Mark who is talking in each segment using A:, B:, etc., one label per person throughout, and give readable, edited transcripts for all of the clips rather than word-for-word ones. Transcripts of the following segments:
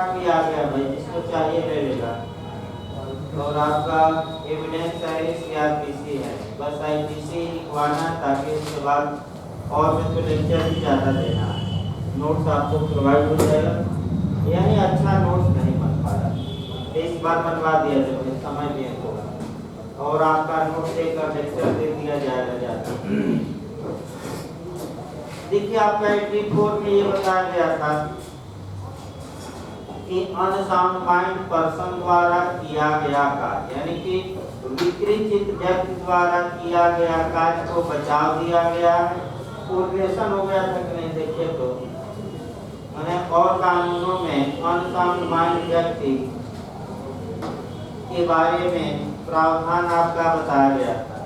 A: भी आ गया भाई, जिसको चाहिए ले लेगा। और आपका एविडेंस है सीआरपीसी है, बस आईपीसी लिखवाना ताकि उसके बाद और भी तो लेक्चर भी ज़्यादा देना है, नोट्स आपको प्रोवाइड हो जाएगा। यही अच्छा नोट्स नहीं बन पाया, इस बार बनवा दिया जाए, समय भी होगा और आपका नोट देकर लेक्चर दे दिया जाएगा ज़्यादा। देखिए आपका 84 में ये बताया गया था कि अनसाउंड माइंड पर्सन द्वारा किया गया कार्य, यानी कि विकृत व्यक्ति द्वारा किया गया कार्य को बचाव दिया गया है। कोरिलेशन हो गया था कि नहीं, देखिए तो मैंने और कानूनों में अनसाउंड माइंड व्यक्ति के बारे में प्रावधान आपका बताया गया था।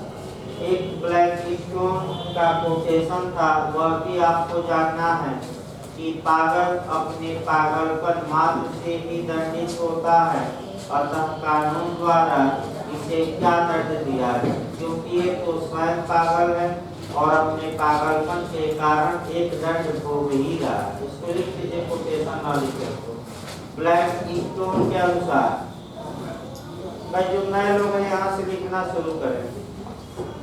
A: एक ब्लैक स्टोन का कोटेशन था, वह भी आपको जानना है कि पागल अपने पागलपन मात्र से ही दंडित होता है, अतः कानून द्वारा इसे क्या दंड दिया है, क्योंकि ये तो स्वयं पागल है और अपने पागलपन के कारण एक दंड भोग ही रहा है। इसको लिख दीजिए, कोटेशन ना लिखे तो। ब्लैक स्टोन के अनुसार, भाई जो नए लोग हैं यहाँ से लिखना शुरू करें।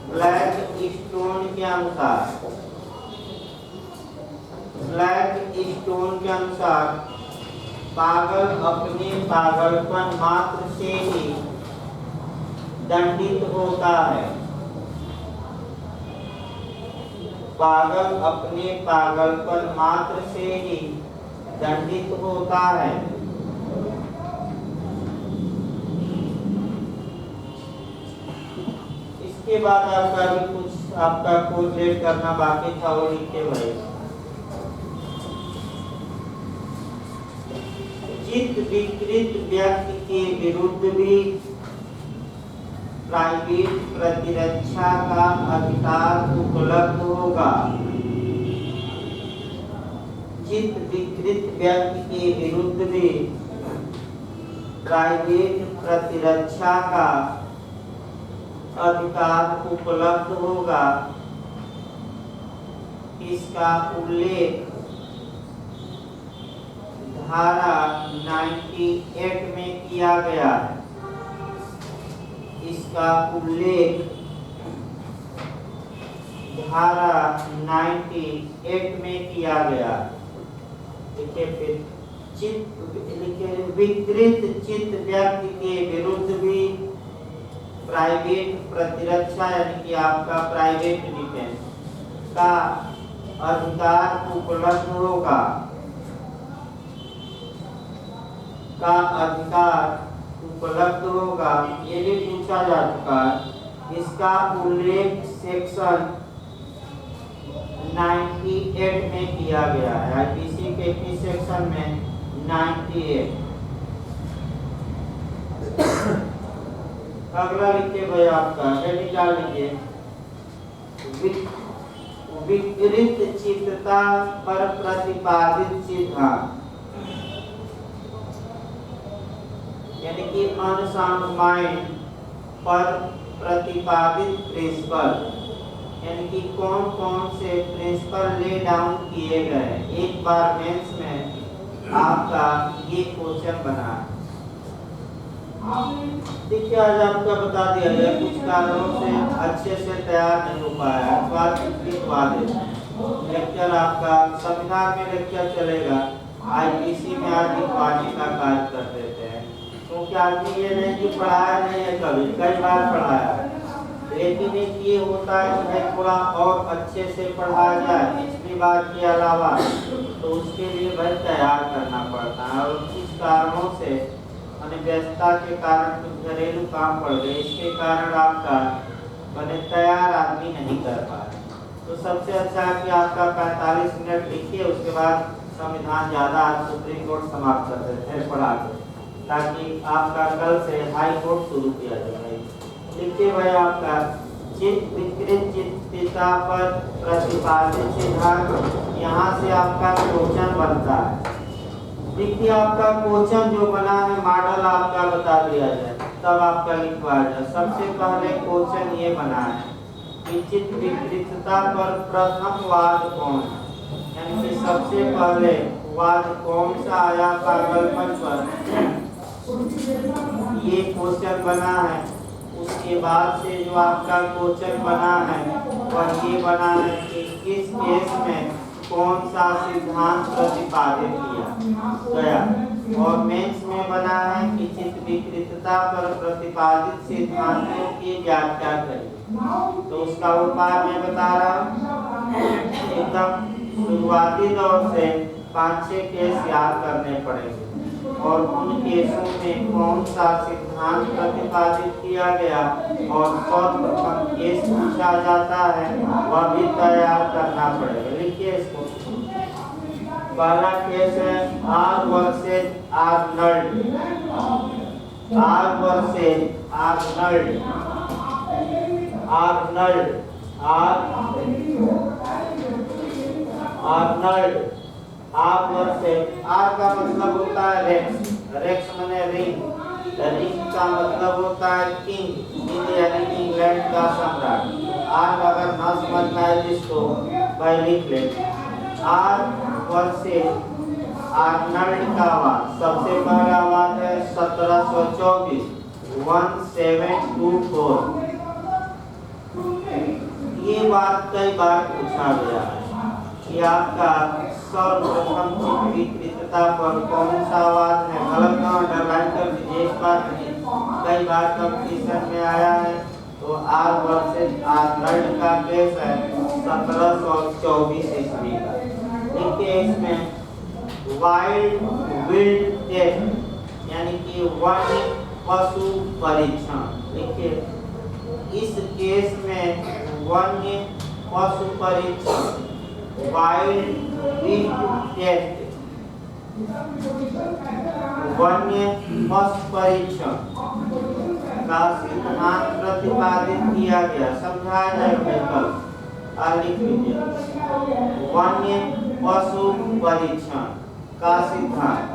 A: ब्लैक स्टोन के अनुसार, ब्लैक स्टोन के अनुसार पागल अपने पागलपन मात्र से ही दंडित होता है। पागल अपने पागलपन मात्र से ही दंडित होता है। इसके बाद आपका भी कुछ आपका कोरिलेट करना बाकी था, वो लिखे भाई। चित्त विकृत व्यक्ति के विरुद्ध भी प्राइवेट प्रतिरक्षा का अधिकार उपलब्ध होगा। चित्त विकृत व्यक्ति के विरुद्ध भी प्राइवेट प्रतिरक्षा का अधिकार उपलब्ध होगा। इसका उल्लेख धारा 98 में किया गया है। इसका उल्लेख धारा 98 में किया गया। देखिए फिर विकृत चित्त व्यक्ति के विरुद्ध भी प्राइवेट प्रतिरक्षा, यानी कि आपका प्राइवेट डिफेंस का अधिकार उपलब्ध होगा, का अधिकार उपलब्ध होगा। ये भी पूछा जा चुका है। इसका उल्लेख सेक्शन 98 में किया गया है, आईपीसी के किस सेक्शन में? 98। अगला लिखिए भाई, आपका हेडिंग डाल लीजिए, विकृत चित्तता पर प्रतिपादित सिद्धांत, यानी कि अनसाउंड माइंड पर प्रतिपादित प्रिंसिपल, यानी कि कौन कौन से प्रिंसिपल ले डाउन किए गए। एक बार मेंस में आपका ये क्वेश्चन बना। देखिए आज आपका बता दिया गया, कुछ कारणों से अच्छे से तैयार नहीं हो पाया, लेक्चर आपका संविधान में लेक्चर चलेगा, आईपीसी में आज लिखवाने का कार्य कर देते हैं। क्योंकि आदमी ये नहीं कि पढ़ाया नहीं है, कभी कई बार पढ़ाया, लेकिन एक ये होता है कि थोड़ा और अच्छे से पढ़ाया जाए पिछली बार के अलावा, तो उसके लिए भाई तैयार करना पड़ता है। और कुछ कारणों से व्यस्तता के कारण कुछ घरेलू काम पड़ गए, इसके कारण आपका बने तैयार आदमी नहीं कर पाए। तो सबसे अच्छा है कि आपका 45 मिनट लिखिए, उसके बाद संविधान ज़्यादा सुप्रीम कोर्ट समाप्त कर देते हैं पढ़ा के, ताकि आपका कल से हाई कोर्ट शुरू किया जाए। लिखिए भाई, आपका चित्त विकृत चित्तता पर प्रतिपादित सिद्धांत, यहाँ से आपका क्वेश्चन बनता है। देखिए आपका क्वेश्चन जो बना है, मॉडल आपका बता दिया जाए तब आपका लिखवाया जाए। सबसे पहले क्वेश्चन ये बना है कि चित्त विकृतता पर प्रथम वाद कौन है, यानी कि सबसे पहले वाद कौन सा आया पागलपन पर, ये क्वेश्चन बना है। उसके बाद से जो आपका क्वेश्चन बना है वह ये बना है कि किस केस में कौन सा सिद्धांत प्रतिपादित किया गया, और मेंस में बना है कि चित्त विकृतता पर प्रतिपादित सिद्धांतों की व्याख्या करें। तो उसका उपाय मैं बता रहा हूँ। एकदम शुरुआती दौर से 5-6 केस याद करने पड़ेंगे, और उन केसों में कौन सा सिद्धांत प्रतिपादित किया गया और सर्वप्रथम केस पूछा जाता है वह भी तैयार करना पड़ेगा। लिखिए इसको। पहला केस है R versus Arnold. Are versus Arnold. Arnold आर्नल्ड आर वर्सेज, आर का मतलब होता है रेक्स, रेक्स माने रिंग, रिंग का मतलब होता है किंग, यानी इंग्लैंड का सम्राट। आर अगर न समझ में आए जिसको भाई लिख ले। आर वर्सेज आर्नल्ड का वाद, सबसे पहला वाद है 1724 1724। ये बात कई बार पूछा गया है कि आपका सर्वप्रथम चित्त विकृतता पर कौन सा वाद है। गलत ना अंडरलाइन कर दीजिए, एक बात नहीं, कई बार कंपटीशन में आया है। तो आर वर्सेज आर्नल्ड का केस है 1724 ईस्वी का। देखिए इसमें वाइल्ड विल्ड टेस्ट यानी कि वन्य पशु परीक्षण। देखिए इस केस में वन्य पशु परीक्षण, वाइल्ड विल्ड टेस्ट, वन्य पशु परीक्षण का सिद्धांत प्रतिपादित किया गया। समझाया जाएगा, लिख लीजिए। वन्य पशु परीक्षण का सिद्धांत,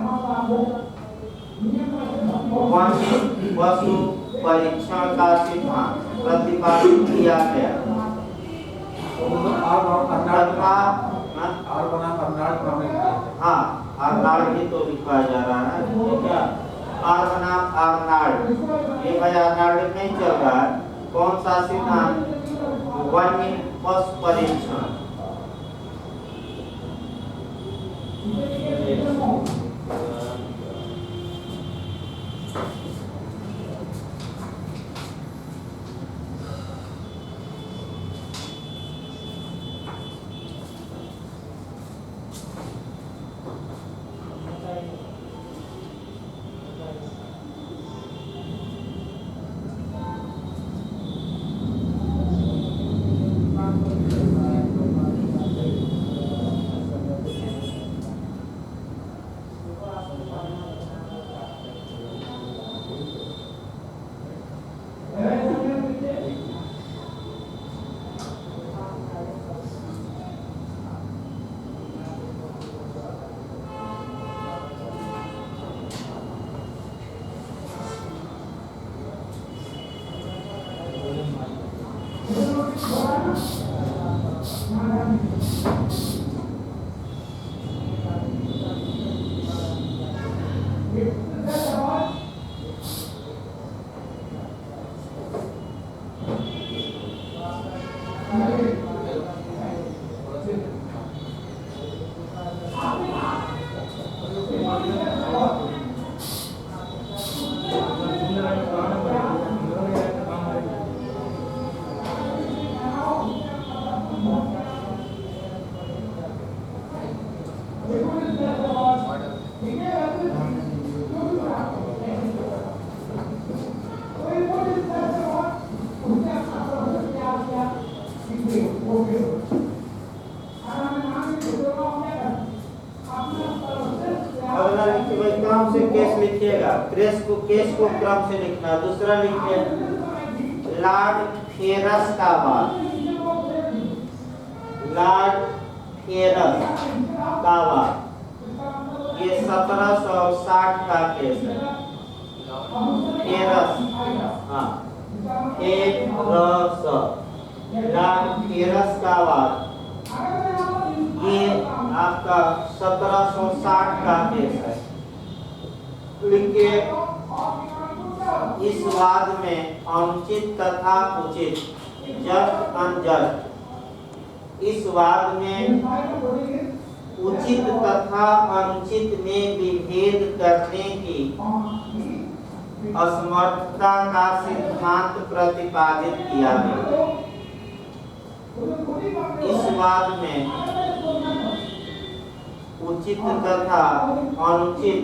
A: वन्य पशु परीक्षण का सिद्धांत प्रतिपादित किया गया। हाँ, आर्नाल्ड ही तो लिखा जा रहा है, ठीक है। आर बनाम आर्नाल्ड, ये भाई आर्नाल्ड नहीं चल रहा है। कौन सा सिद्धांत? वन्य पशु परीक्षण। केस को क्रम से लिखना। दूसरा लिखिए लॉर्ड फेरस का वाद। लॉर्ड फेरस का वाद, ये 1760 का केस है। फेरस, हाँ, लॉर्ड फेरस का वाद, ये आपका 1760 का केस है। लिखिए, इस वाद में अनुचित तथा उचित, जस्ट अनजस्ट, इस वाद में उचित तथा अनुचित में विभेद करने की असमर्थता का सिद्धांत प्रतिपादित किया गया। इस वाद में उचित तथा अनुचित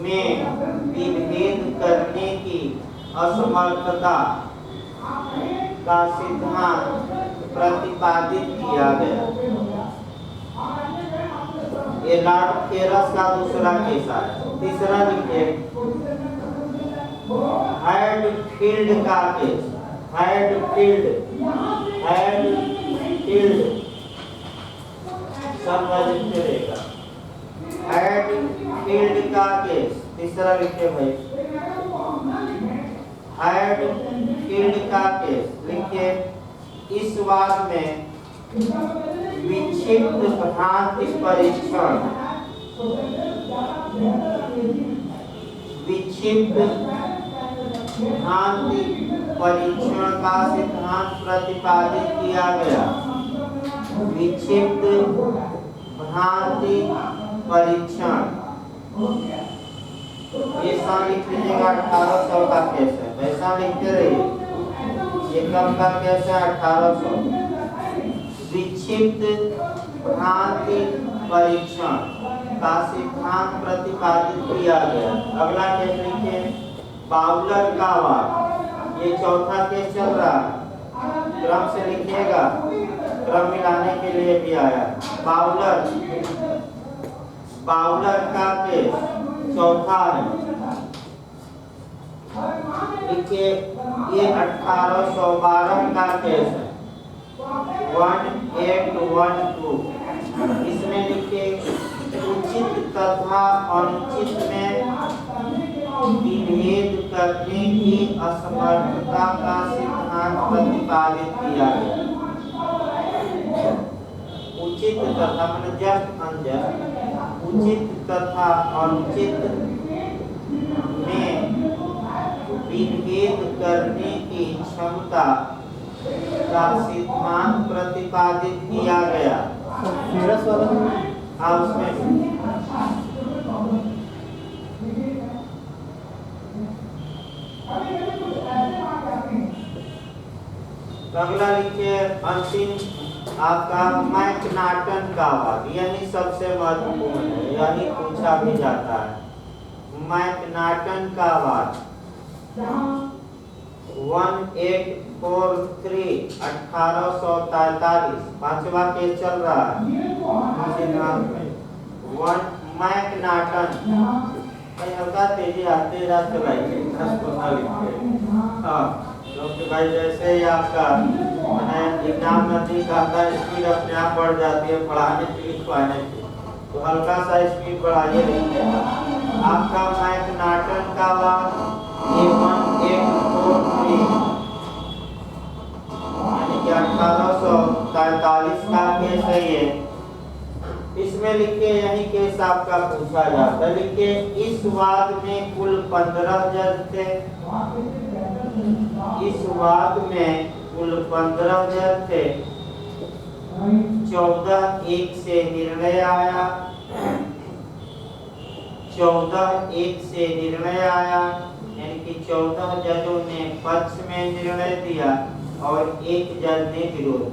A: में विभेद करने की असमर्थता का सिद्धांत प्रतिपादित किया गया। ये लॉर्ड केरस का दूसरा केस है। तीसरा लिखिए, हैडफील्ड का केस। हैडफील्ड रहेगा। हैडफील्ड का केस तीसरा लिखिए भाई, हैडफील्ड का केस। लिखिए, इस वाद में विक्षिप्त भ्रांति परीक्षण, विक्षिप्त भ्रांति परीक्षण का सिद्धांत प्रतिपादित किया गया। विक्षिप्त भ्रांति परीक्षण, ये सन लिख लीजिएगा, 1800 का केस है। वैसा लिखते रहिए, ये कब का केस है? 1800। विक्षिप्त भ्रांति परीक्षण का सिद्धांत प्रतिपादित किया गया। अगला केस लिखिए, बाउलर का वाद। ये चौथा केस चल रहा है, क्रम से लिखिएगा, क्रम मिलाने के लिए भी आया। बाउलर का केस चौथा है। लिखिए, ये 1812 का केस है, 1812। इसमें लिखिए, उचित तथा अनुचित में विभेद करने की असमर्थता का सिद्धांत प्रतिपादित किया गया। उचित तथा मतलब जस्ट अनजस्ट, उचित तथा अनुचित में विभेद करने की क्षमता का सिद्धांत प्रतिपादित किया गया। हाँ, उसमें अगला लिखिए, अंतिम आपका मैकनाटन का वाद। यही सबसे महत्वपूर्ण है, यही पूछा भी जाता है। मैकनाटन का वाद 1843, 1843, पांचवा केस चल रहा है। मैकनाटन, हल्का तेजी आते चलाइए, क्योंकि भाई जैसे ही आपका एग्जाम नजदीक आता है, स्पीड अपने आप बढ़ जाती है पढ़ाने की, लिखवाने की, तो हल्का सा स्पीड बढ़ाइए। रहिएगा आपका मैकनाटन का वाद 1843 यानी कि 1843 का केस है ये। इसमें लिखिए, यही केस आपका पूछा जाता है। लिखिए, इस वाद में कुल 15 जज थे। इस वाद में कुल 15 जज थे। 14-1 से निर्णय आया। 14-1 से निर्णय आया, यानी कि 14 जजों ने पक्ष में निर्णय दिया और 1 जज ने विरोध।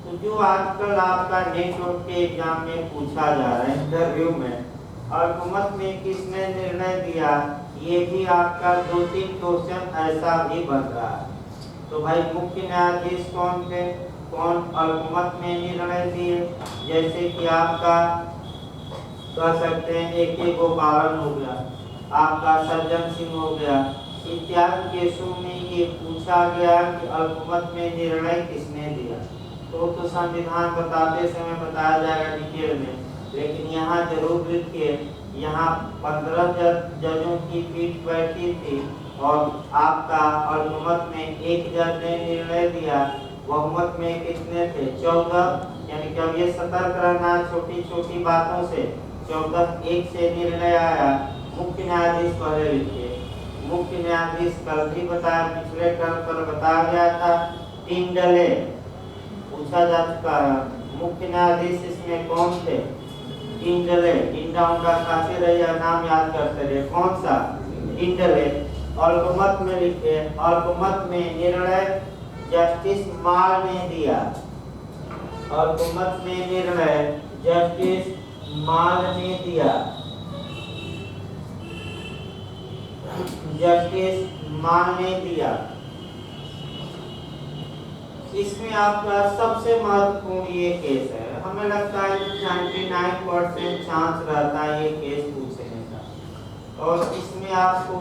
A: तो जो आजकल आपका नेटवर्क के एग्जाम में पूछा जा रहा है इंटरव्यू में, अल्पमत में किसने निर्णय दिया, ये भी आपका 2-3 क्वेश्चन ऐसा भी बन रहा है। तो भाई मुख्य न्यायाधीश कौन थे, कौन अल्पमत में निर्णय दिए? जैसे कि आपका कह सकते हैं A.K. गोपालन हो गया, आपका सज्जन सिंह हो गया, इत्यादि केसों में ये पूछा गया कि अल्पमत में निर्णय किसने दिया। तो संविधान बताते समय बताया जाएगा डिटेल में, लेकिन यहाँ जरूर लिखिए, यहाँ 15 जजों की पीठ बैठी थी और आपका अल्पमत में 1 जज ने निर्णय दिया, बहुमत में कितने थे? 14 यानी कि अब ये सतर्क रहना छोटी छोटी बातों से। 14(1) से निर्णय आया, मुख्य न्यायाधीश पहले लिखिए। मुख्य न्यायाधीश कल भी बताया, पिछले टर्म पर बताया गया था, 3 डले पूछा जा चुका है। मुख्य न्यायाधीश इसमें कौन थे? 3 डले। इंडा उंडा खाते रहिए, नाम याद करते रहिए। कौन सा? 3 डले। अल्पमत में लिखे, अल्पमत में निर्णय जस्टिस माल ने दिया। अल्पमत में निर्णय जस्टिस माल ने दिया। जस्टिस माल ने दिया। इसमें आपका सबसे महत्वपूर्ण ये केस है। हमें लगता है 99% चांस रहता है ये केस पूछने का। और इसमें आपको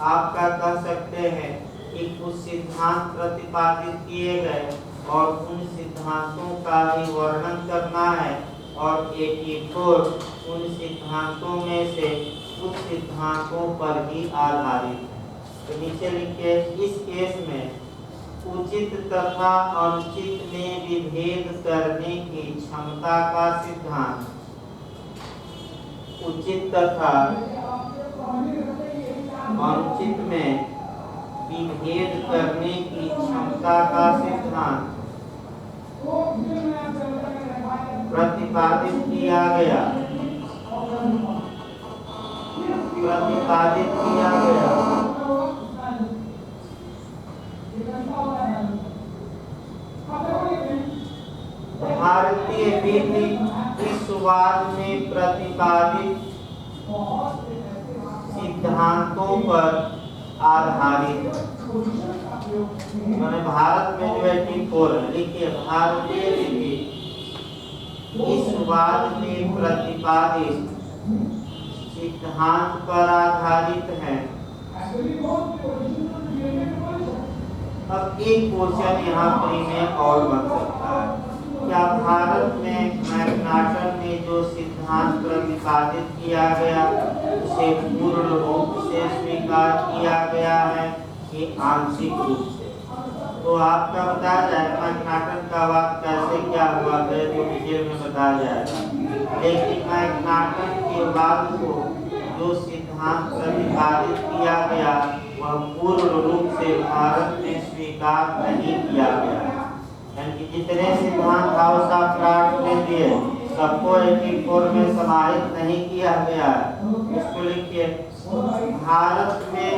A: आपका कह सकते हैं कि कुछ सिद्धांत प्रतिपादित किए गए और उन सिद्धांतों का ही वर्णन करना है। और 84 उन सिद्धांतों में से कुछ सिद्धांतों पर ही आधारित है। तो नीचे लिखिए, इस केस में उचित तथा अनुचित में विभेद करने की क्षमता का सिद्धांत। उचित तथा अनुचित में विभेद करने की क्षमता का सिद्धांत प्रतिपादित किया गया। प्रतिपादित किया गया। भारतीय विधिवाद में प्रतिपादित सिद्धांतों पर आधारित। मैंने भारत में जो 84 है, लिखिए भारतीय विधिवाद में प्रतिपादित सिद्धांत पर आधारित है। अब एक क्वेश्चन यहाँ पर में और बन सकता है, क्या भारत में मैग्नाटन ने जो सिद्धांत प्रतिपादित किया गया उसे पूर्ण रूप से स्वीकार किया गया है कि आंशिक रूप से? तो आपका बताया जाएगा मैग्नाटन का वाद कैसे क्या हुआ है तो डिटेल में बताया जाएगा। लेकिन मैग्नाटन के वाद को जो सिद्धांत प्रतिपादित किया गया वह पूर्ण रूप से भारत में स्वीकार नहीं किया गया। यानी कि जितने सिद्धांत हाउस ऑफ लॉर्ड्स ने दिए सबको 84 में समाहित नहीं किया गया। इसको लिखिए, भारत में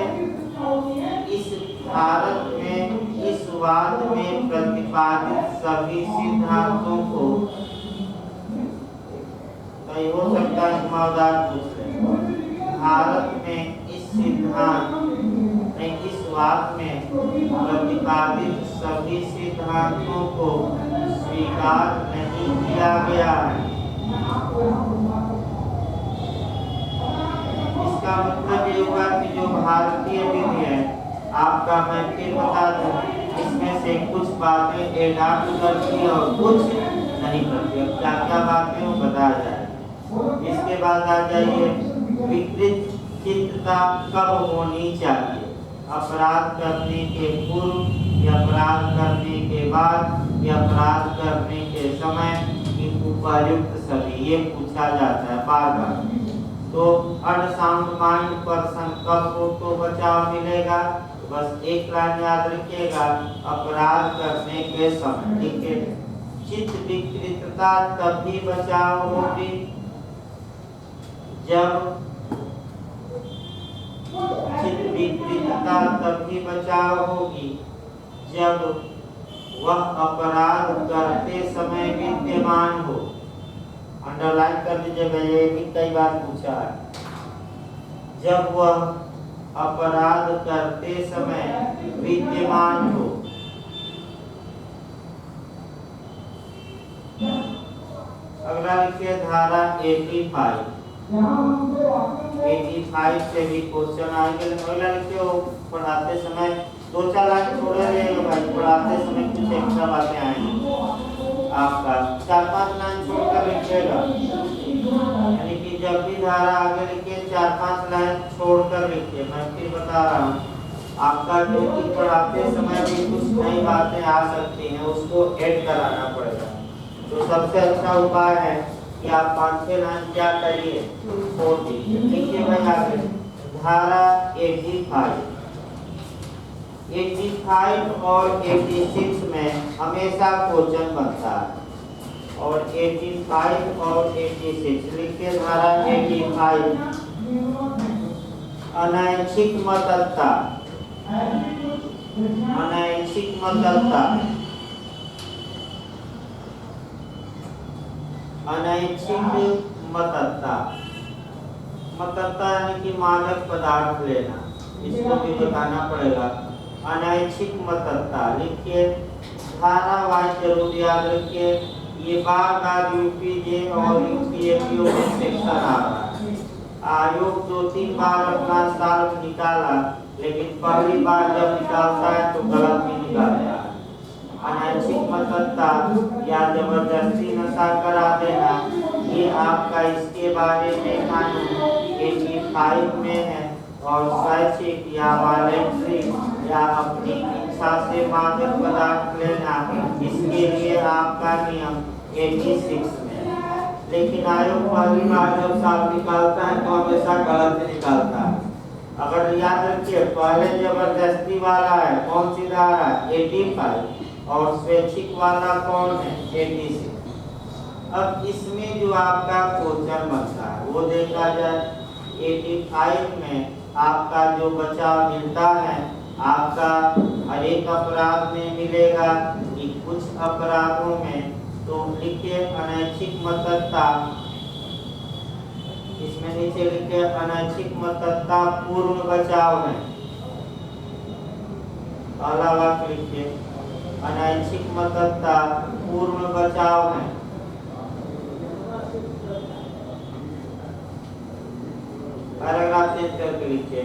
A: इस वाद में प्रतिपादित सभी सिद्धांतों को, तो ये हो सकता है घुमावदार पूछ ले, भारत में इस सिद्धांत में इस वाद में प्रतिपादित सभी सिद्धांतों को स्वीकार नहीं किया गया है। इसका मतलब ये हुआ कि जो भारतीय विधि है, आपका मैं फिर बता दूं, इसमें से कुछ बातें एडाप्ट करती है और कुछ नहीं करती। अब क्या क्या बातें वो बताया जाए। इसके बाद आ जाइए, विकृत चित्तता कब होनी चाहिए? अपराध करने के पूर्व या अपराध करने के बाद या अपराध करने के समय की उपयुक्त सभी, ये पूछा जाता है बार बार। तो अनसाउंड माइंड पर्सन कब हो तो बचाव मिलेगा? बस एक लाइन याद रखिएगा, अपराध करने के समय। ठीक है, चित्त विकृतता तभी बचाव होगी जब चित्त विकृतता तभी बचाव होगी जब वह अपराध करते समय विद्यमान हो। अंडरलाइन कर दीजिएगा, ये भी कई बार पूछा है। जब वह अपराध करते समय विद्यमान हो। अगला लिखिए धारा 85 से भी क्वेश्चन आएंगे। अगला लिखिए, वो पढ़ाते समय 2-4 लाइन छोड़े रहेगा भाई, पढ़ाते समय कुछ एक्स्ट्रा बातें आएंगी। आपका 4-5 लाइन छोड़कर लिखिएगा, यानी कि जब भी धारा आगे लिखिए 4-5 लाइन छोड़कर लिखिए। मैं फिर बता रहा हूँ, आपका जो पढ़ाते समय भी कुछ नई बातें आ सकती हैं, उसको ऐड कराना पड़ेगा। तो सबसे अच्छा उपाय है कि आप 5-6 लाइन क्या करिए, छोड़ दीजिए। देखिए भाई आगे धारा 85 और 86 में हमेशा क्वेश्चन बनता है। और 85 और 86 लिखिए धारा 85 अनैच्छिक मतदाता, अनैच्छिक मतदाता, अनैच्छिक मतदाता, मतदाता यानी कि मादक पदार्थ लेना, इसको भी बताना पड़ेगा। अनैच्छिक मतदाता लिखिए धारावाहिक जरूर याद रखिए। ये बार बार यूपीजे और यूपीएससी में सेक्शन आ रहा है। आयोग 2-3 बार अपना साल निकाला, लेकिन पहली बार जब निकालता है तो गलत भी निकालता है। अनैच्छिक मतदाता या जबरदस्ती नशा करा देना, ये आपका इसके बारे में कानून 85 में है। और स्वैच्छिक या वॉलंटरी या अपनी इच्छा से मादक पदार्थ लेना, इसके लिए आपका नियम 86 में है। लेकिन आयोग पहली बार जब साल निकालता है तो हमेशा गलत निकालता है। अगर याद रखिए पहले जबरदस्ती वाला है कौन सी धारा, 85 और स्वैच्छिक वाला कौन है, 86। अब इसमें जो आपका क्वेश्चन बनता है वो देखा जाए। 85 में आपका जो बचाव मिलता है आपका हर एक अपराध में मिलेगा कि कुछ अपराधों में। तो लिखिए अनैच्छिक मतदाता, इसमें नीचे लिखे अनैच्छिक मतदाता पूर्व बचाव है। पहला वाक्य लिखिए अनैच्छिक मतदाता पूर्व बचाव है। पैराग्राफ चेंज करके लिखिए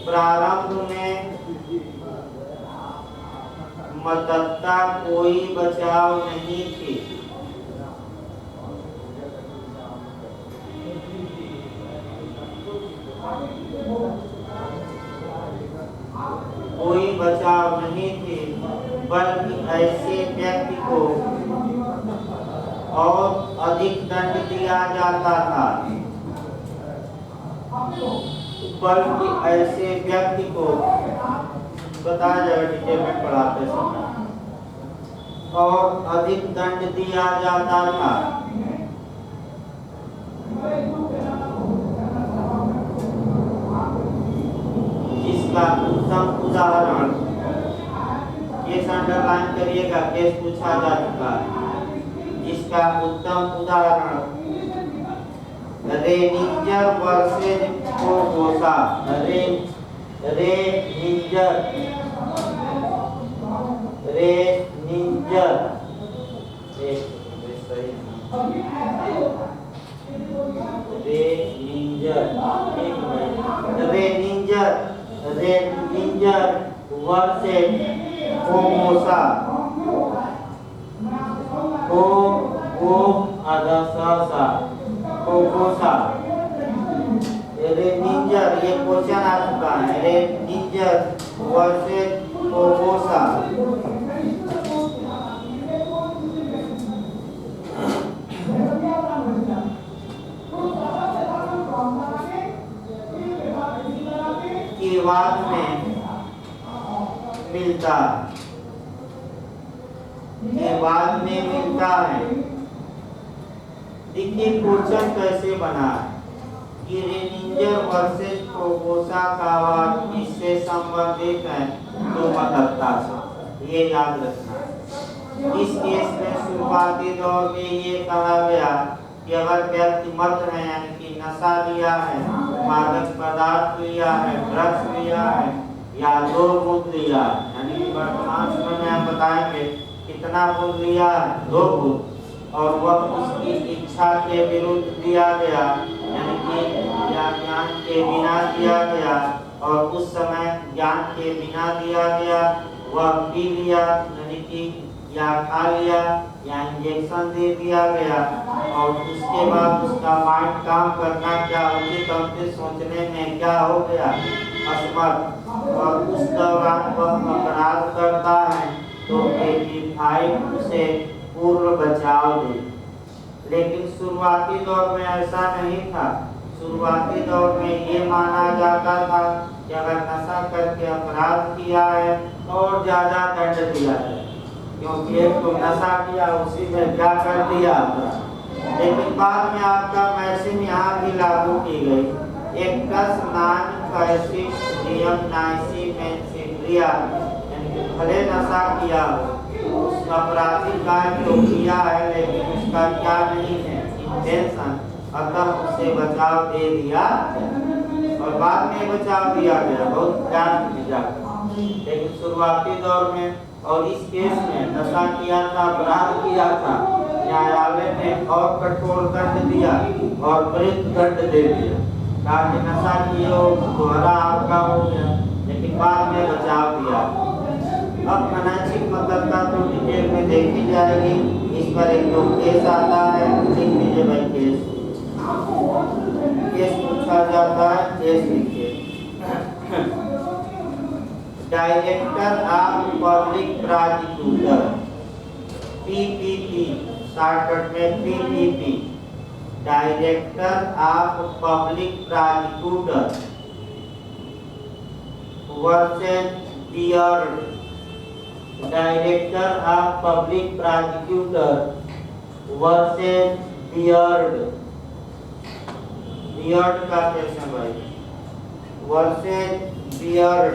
A: प्रारंभ में मतदाता कोई बचाव नहीं थी। कोई बचाव नहीं थी, बल्कि ऐसे व्यक्ति को और अधिक दंड दिया जाता था, बल्कि ऐसे व्यक्ति को बताया जाएगा डिटेल में पढ़ाते समय, और अधिक दंड दिया जाता था। इसका उत्तम उदाहरण, केस अंडरलाइन करिएगा, केस पूछा जा चुका है। इसका उत्तम उदाहरण रेनिंजर वर्सेज कोकोसा, रेनिंजर वर्सेज कोकोसा, कोकोसा। रेनिंजर, ये क्वेश्चन आ चुका है। रेनिंजर वर्सेज कोकोसा। की बाद में मिलता है, के बाद में मिलता है। देखिए क्वेश्चन कैसे बना है कि रेनिंजर वर्सेज कोकोसा का वाद इससे संबंधित है तो मतदाता से, ये याद रखना। इस केस में शुरुआती दौर में ये कहा गया कि अगर व्यक्ति मत है यानी कि नशा लिया है, मादक पदार्थ लिया है, ड्रग्स लिया है या 2 बूंद लिया है, यानी कि वर्तमान समय में हम बताएंगे कितना बूंद लिया है, 2 बूंद, और वह उसकी इच्छा के विरुद्ध दिया गया यानी कि ज्ञान के बिना दिया गया, और उस समय ज्ञान के बिना दिया गया, वह पी लिया यानी कि या खा लिया या इंजेक्शन दे दिया गया, और उसके बाद उसका माइंड काम करना क्या उचित सोचने में क्या हो गया, असमर्थ, और उस दौरान वह अपराध करता है तो 85 से पूर्ण बचाव दे। लेकिन शुरुआती दौर में ऐसा नहीं था। शुरुआती दौर में ये माना जाता था कि अगर नशा करके अपराध किया है तो और ज्यादा दंड दिया जाए, क्योंकि एक तो नशा किया उसी में क्या कर दिया। लेकिन बाद में आपका मैक्सिम यहाँ भी लागू की गई। एक्टस नॉन फैसिस्ट नाइसी मेंसिब्रिया, यानी भले नशा किया हो, उस अपराधी कार्य तो किया है लेकिन उसका क्या नहीं है इंटेंशन, अतः उससे बचाव दे दिया और बाद में बचाव दिया गया बहुत ध्यान दिया। लेकिन शुरुआती दौर में और इस केस में नशा किया था, अपराध किया था, न्यायालय ने और कठोर दंड दिया और मृत्यु दंड दे दिया ताकि नशा किए हो दोहरा आपका हो गया, लेकिन बाद में बचाव दिया। अब अनैच्छिक मतदाता तो डिटेल में देखी जाएगी। इस पर एक दो केस आता है, लिख लीजिए भाई केस। केस पूछा जाता है, केस लिखिए। Director of public prosecutor, PPP, shortcut में PPP, director of public prosecutor versus Beard, director of public prosecutor versus Beard. Beard का केस है भाई, वर्सेस बियर्ड।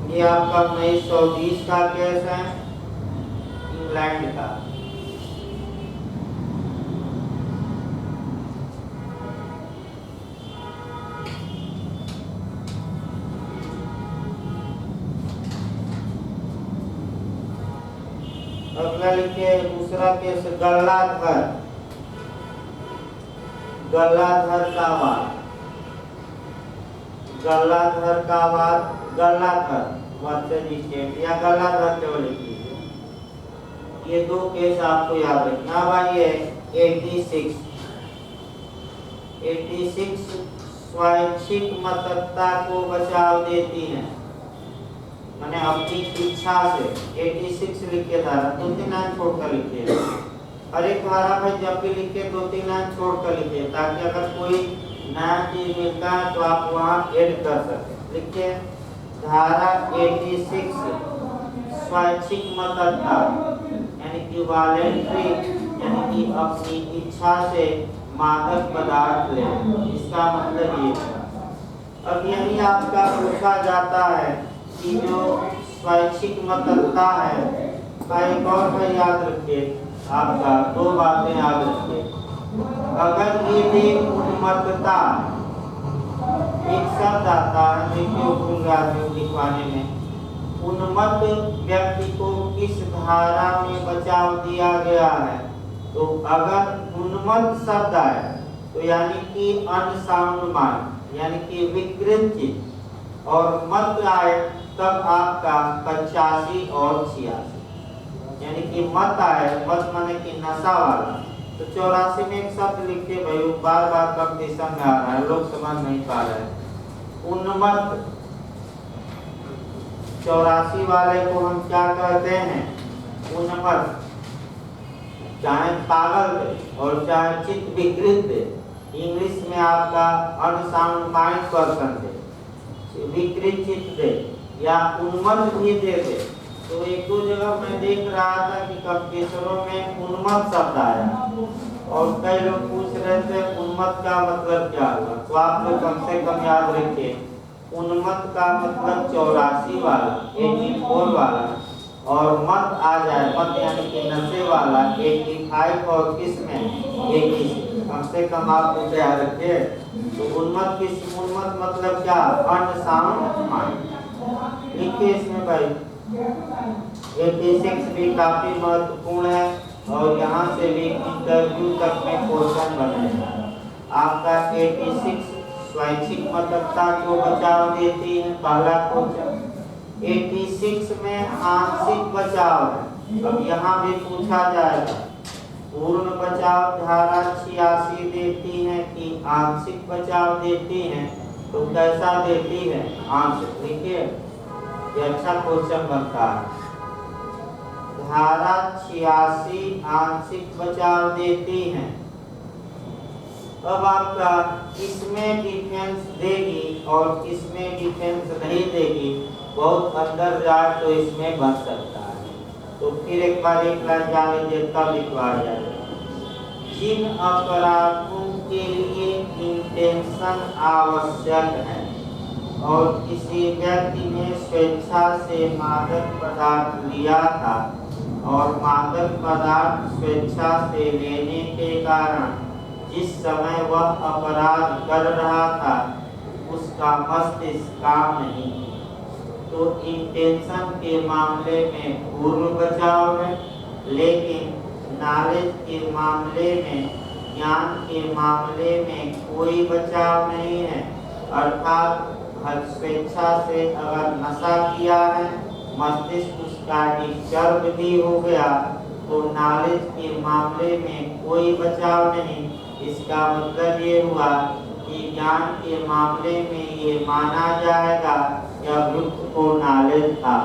A: ये आपका 1920 का केस है, इंग्लैंड का। अगला लिखिए दूसरा केस, गल्लाधर, गल्लाधर का वाद, गल्लाधर का वाद, गल्लाधर वर्सेस स्टेट या गल्लाधर केवल लिख लीजिए। ये दो केस आपको याद रखना भाई। ये 86 स्वैच्छिक मतदाता को बचाव देती है, मैंने अपनी इच्छा से 86 लिखे धारा, 2-3 लाइन छोड़कर लिखिए। और एक धारा भाई जब भी लिखे 2-3 लाइन छोड़कर लिखिए ताकि अगर कोई नया चीज मिलता है तो आप वहाँ ऐड कर सकें। लिखिए धारा 86 स्वैच्छिक मतदाता यानी कि वॉलेंट्री, यानी कि अपनी इच्छा से मादक पदार्थ ले, इसका मतलब ये है। अब यही आपका पूछा जाता है कि जो स्वैच्छिक मतदाता है का एक और का याद रखिए, आपका दो बातें याद रखिए। अगर ये उन्मत्तता एक शब्द आता है, देखिए भूलगा लिखवाने में, उन्मत्त व्यक्ति को किस धारा में बचाव दिया गया है, तो अगर उन्मत्त शब्द आए तो यानी कि अनसाउंड माइंड, यानी कि विकृत चीज, और मत आए तब आपका 85 और 86, यानी कि मत आए, मत माने कि नशा वाला। तो 84 में एक शब्द लिखिए भाई, बार बार कंपटीशन में आ रहा है, लोग समझ नहीं पा रहे हैं। उन्मत्त 84 वाले को हम क्या कहते हैं, उन्मत्त। चाहे पागल दे और चाहे चित्त विकृत दे, इंग्लिश में आपका अनसाउंड माइंड पर्सन दे, विकृत चित्त दे या उन्मत्त भी दे दे। तो एक दो जगह मैं देख रहा था कि कंप्यूटरों में उन्मत्त शब्द आया और कई लोग पूछ रहे थे उन्मत्त का मतलब क्या हुआ। तो आप लोग कम से कम याद रखिए, उन्मत्त का मतलब 84 वाला, 84 वाला, और मत आ जाए, मत यानी कि नशे वाला 85 और किस में 81, कम से कम आप उसे याद रखिए। तो उन्मत्त मतलब क्या, अनसाउंड माइंड। लिखिए इसमें भाई 86 भी काफी महत्वपूर्ण है और यहाँ से भी इंटरव्यू तक में क्वेश्चन बनेगा। आपका 86 स्वैच्छिक मतदाता को बचाव देती है, पहला क्वेश्चन। 86 में आंशिक बचाव है, अब यहाँ भी पूछा जाएगा पूर्ण बचाव धारा 86 देती है कि आंशिक बचाव देती है, तो कैसा देती है आंशिक? देखिए ये अच्छा क्वेश्चन बनता है। धारा 86 आंशिक बचाव देती है। अब आपका किसमें डिफेंस देगी और किसमें डिफेंस नहीं देगी, बहुत अंदर जाए तो इसमें बन सकता है। तो फिर एक बार एक लाइन जान लीजिए तब लिखवा जाए। जिन अपराधों के लिए इंटेंशन आवश्यक है और किसी व्यक्ति ने स्वेच्छा से मादक पदार्थ लिया था और मादक पदार्थ स्वेच्छा से लेने के कारण जिस समय वह अपराध कर रहा था उसका मस्तिष्क काम नहीं किया, तो इंटेंशन के मामले में पूर्व बचाव है, लेकिन नॉलेज के मामले में, ज्ञान के मामले में कोई बचाव नहीं है। अर्थात स्वेच्छा से अगर नशा किया है, मस्तिष्क उसका डिस्टर्ब भी हो गया, तो नॉलेज के मामले में कोई बचाव नहीं। इसका मतलब ये हुआ कि ज्ञान के मामले में ये माना जाएगा या वृत्त को नॉलेज था,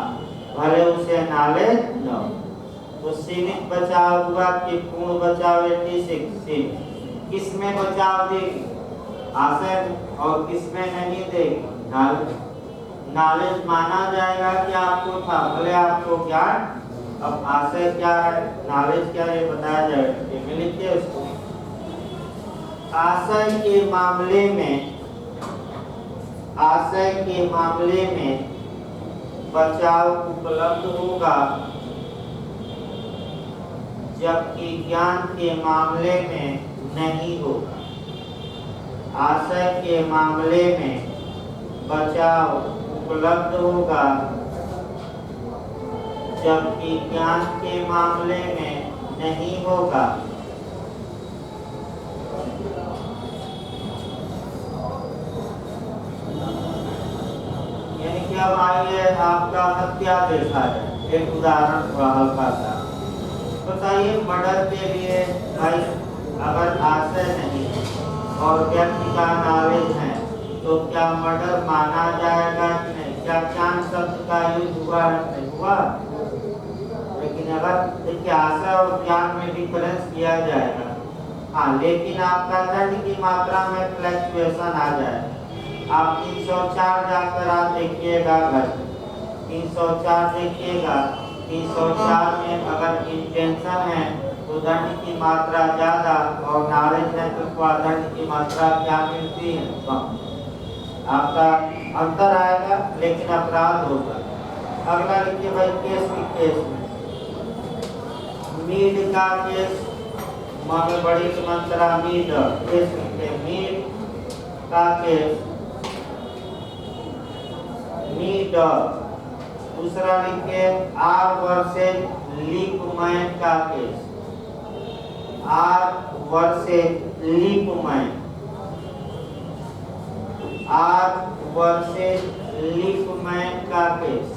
A: भले उसे नॉलेज न हो। तो सीमित बचाव हुआ कि पूर्ण बचाव 86। किसमें बचाव देगी? आशय। और किसमें नहीं देगी? नॉलेज माना जाएगा कि आपको था, भले आपको ज्ञान। अब आशय क्या है, नॉलेज क्या है, बताया जाएगा। लिखिए उसको। आशय के मामले में बचाव उपलब्ध होगा, जबकि ज्ञान के मामले में नहीं होगा। आशय के मामले में बचाव उपलब्ध होगा, जबकि ज्ञान के मामले में नहीं होगा। यानी कि अब आइए आपका हत्या देखा जाए। एक उदाहरण थोड़ा हल्का सा बताइए। मर्डर के लिए भाई अगर आशय नहीं और व्यक्ति का नॉलेज है तो क्या मर्डर माना जाएगा कि नहीं? क्या चांद शब्द का यूज हुआ है? नहीं हुआ। लेकिन अगर देखिए आशय और ज्ञान में डिफरेंस किया जाएगा, हाँ, लेकिन आपका दंड की मात्रा में फ्लक्चुएशन आ जाए। आप 304 जाकर आप देखिएगा, घर 304 देखिएगा। 304 में अगर इंटेंशन है तो दंड की मात्रा ज्यादा और नॉलेज है तो दंड की मात्रा क्या मिलती है? कम। आपका अंतर आएगा लेकिन अपराध होगा। अगला लिखिए भाई, केस में मीड का केस, में बड़ी मात्रा मीड केस लिखिए। मीड का केस, मीड। दूसरा लिखिए आर वर्सेस लिपमैन का case. R versus Lipman, R versus Lipman का केस।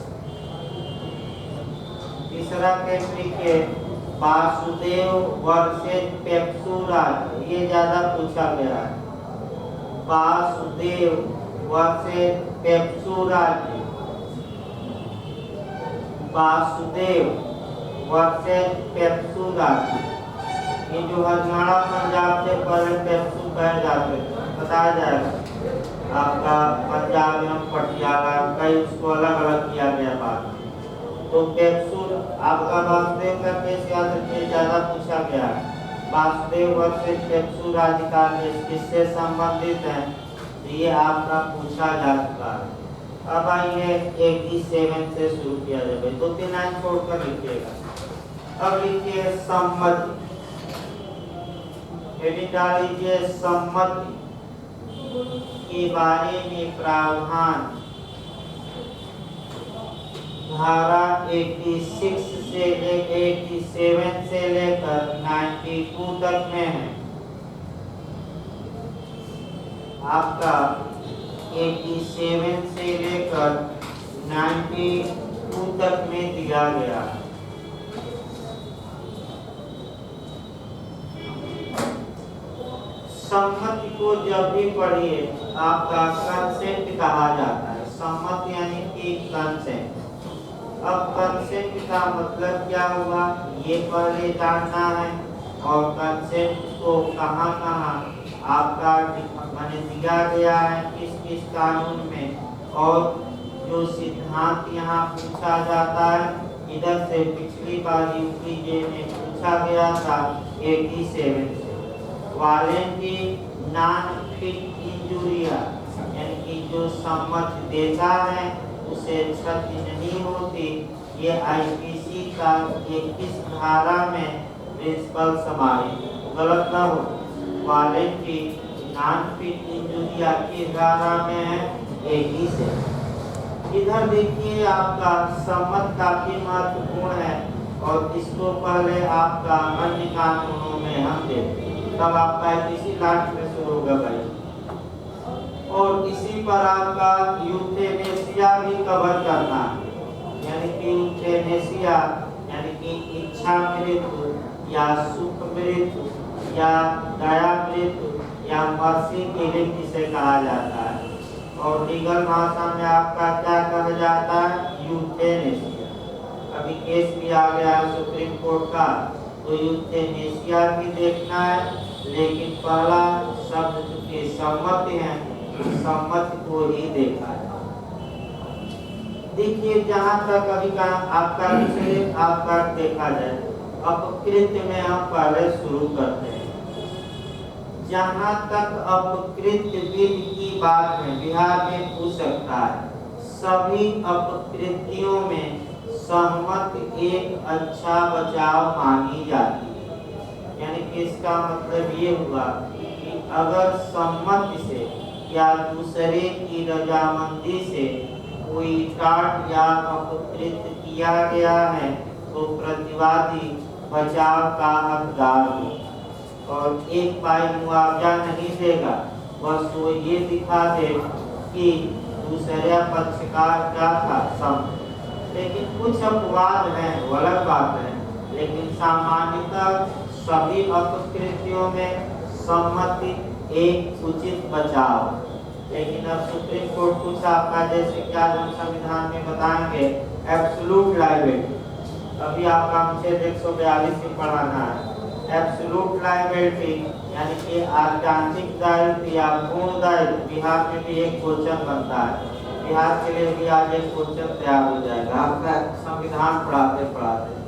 A: तीसरा केस लिखिए वासुदेव वर्सेस पेप्सुराज। ये ज्यादा पूछा गया है। वासुदेव वर्सेस पेप्सुराज। वासुदेव वर्सेस पेप्सुराज। ये जो हरियाणा पंजाब से पहले पेप्सू कहे जाते थे, बताया जाएगा। आपका पंजाब एवं पटियाला कई उसको अलग अलग किया गया बाद। तो पेप्सू आपका वासुदेव का केस याद रखिए, ज्यादा पूछा गया है। वासुदेव वर्सेस पेप्सुराज का केस किससे संबंधित है? तो ये आपका पूछा जा चुका है। अब आइए 87 से शुरू किया जाए। 2-3 लाइन छोड़कर लिखिएगा। अब लिखिए सम्मति। हेडिंग डाल लीजिए सम्मति के बारे में प्रावधान धारा 86 से 87 से लेकर 92 तक में है। आपका 87 से लेकर 92 तक में दिया गया है। सम्मति को जब भी पढ़िए आपका कंसेंट कहा जाता है। सम्मति यानी कि कंसेंट। अब कंसेंट का मतलब क्या हुआ ये पहले जानना है, और कंसेंट को कहाँ कहाँ आपका माने दिया गया है किस किस कानून में, और जो सिद्धांत यहाँ पूछा जाता है इधर से पिछली बार यूपीजे में पूछा गया था 87 से। वारंटी नॉन फिट इंजुरिया यानी कि जो सम्मत देता है उसे क्षति नहीं होती, ये आईपीसी का 21 धारा में प्रिंसिपल समाहित, गलत ना हो। वारंटी नॉन फिट इंजुरिया की धारा में है 21 है। इधर देखिए आपका सम्मत काफी महत्वपूर्ण है, और इसको पहले आपका अन्य कानूनों में हम देखें तब आपका इसी लास्ट में शुरू होगा भाई। और इसी पर आपका यूथेनेसिया भी कवर करना है, यानी कि यूथेनेसिया यानी कि इच्छा मृत्यु या सुख मृत्यु या दया मृत्यु या मर्सी किलिंग जिसे कहा जाता है, और लीगल भाषा में आपका क्या कहा जाता है यूथेनेसिया। अभी केस भी आ गया है सुप्रीम कोर्ट का, तो यूथेनेसिया भी देखना है, लेकिन पहला शब्द चूंकि सम्मति है सम्मति को ही देखा है। देखिए जहाँ तक अभी का आपका विषय आपका देखा जाए, अपकृत्य में हम पहले शुरू करते हैं। जहाँ तक अपकृत्य विधि की बात है बिहार में पूछ सकता है, सभी अपकृत्यों में सहमत एक अच्छा बचाव मानी जाती है। यानी कि इसका मतलब ये हुआ कि अगर सम्मति से या दूसरे की रजामंदी से कोई काट या अपकृत्य किया गया है तो प्रतिवादी बचाव का हकदार हो, और एक पाई मुआवजा नहीं देगा, बस वो ये दिखा दे कि दूसरे पक्षकार क्या था सम्मत। लेकिन कुछ अपवाद हैं, वो अलग बात है, लेकिन सामान्यतः सभी अपकृत्यों में सम्मति एक उचित बचाव। लेकिन अब सुप्रीम कोर्ट कुछ आपका जैसे क्या हम संविधान में बताएंगे एब्सोल्यूट लायबिलिटी, अभी आपका अनुच्छेद 142 में पढ़ाना है। एब्सोल्यूट लायबिलिटी यानी कि आर्कांतिक दायित्व या पूर्ण दायित्व, बिहार में भी एक क्वेश्चन बनता है, बिहार के लिए भी आज एक क्वेश्चन तैयार हो जाएगा आपका संविधान पढ़ाते पढ़ाते।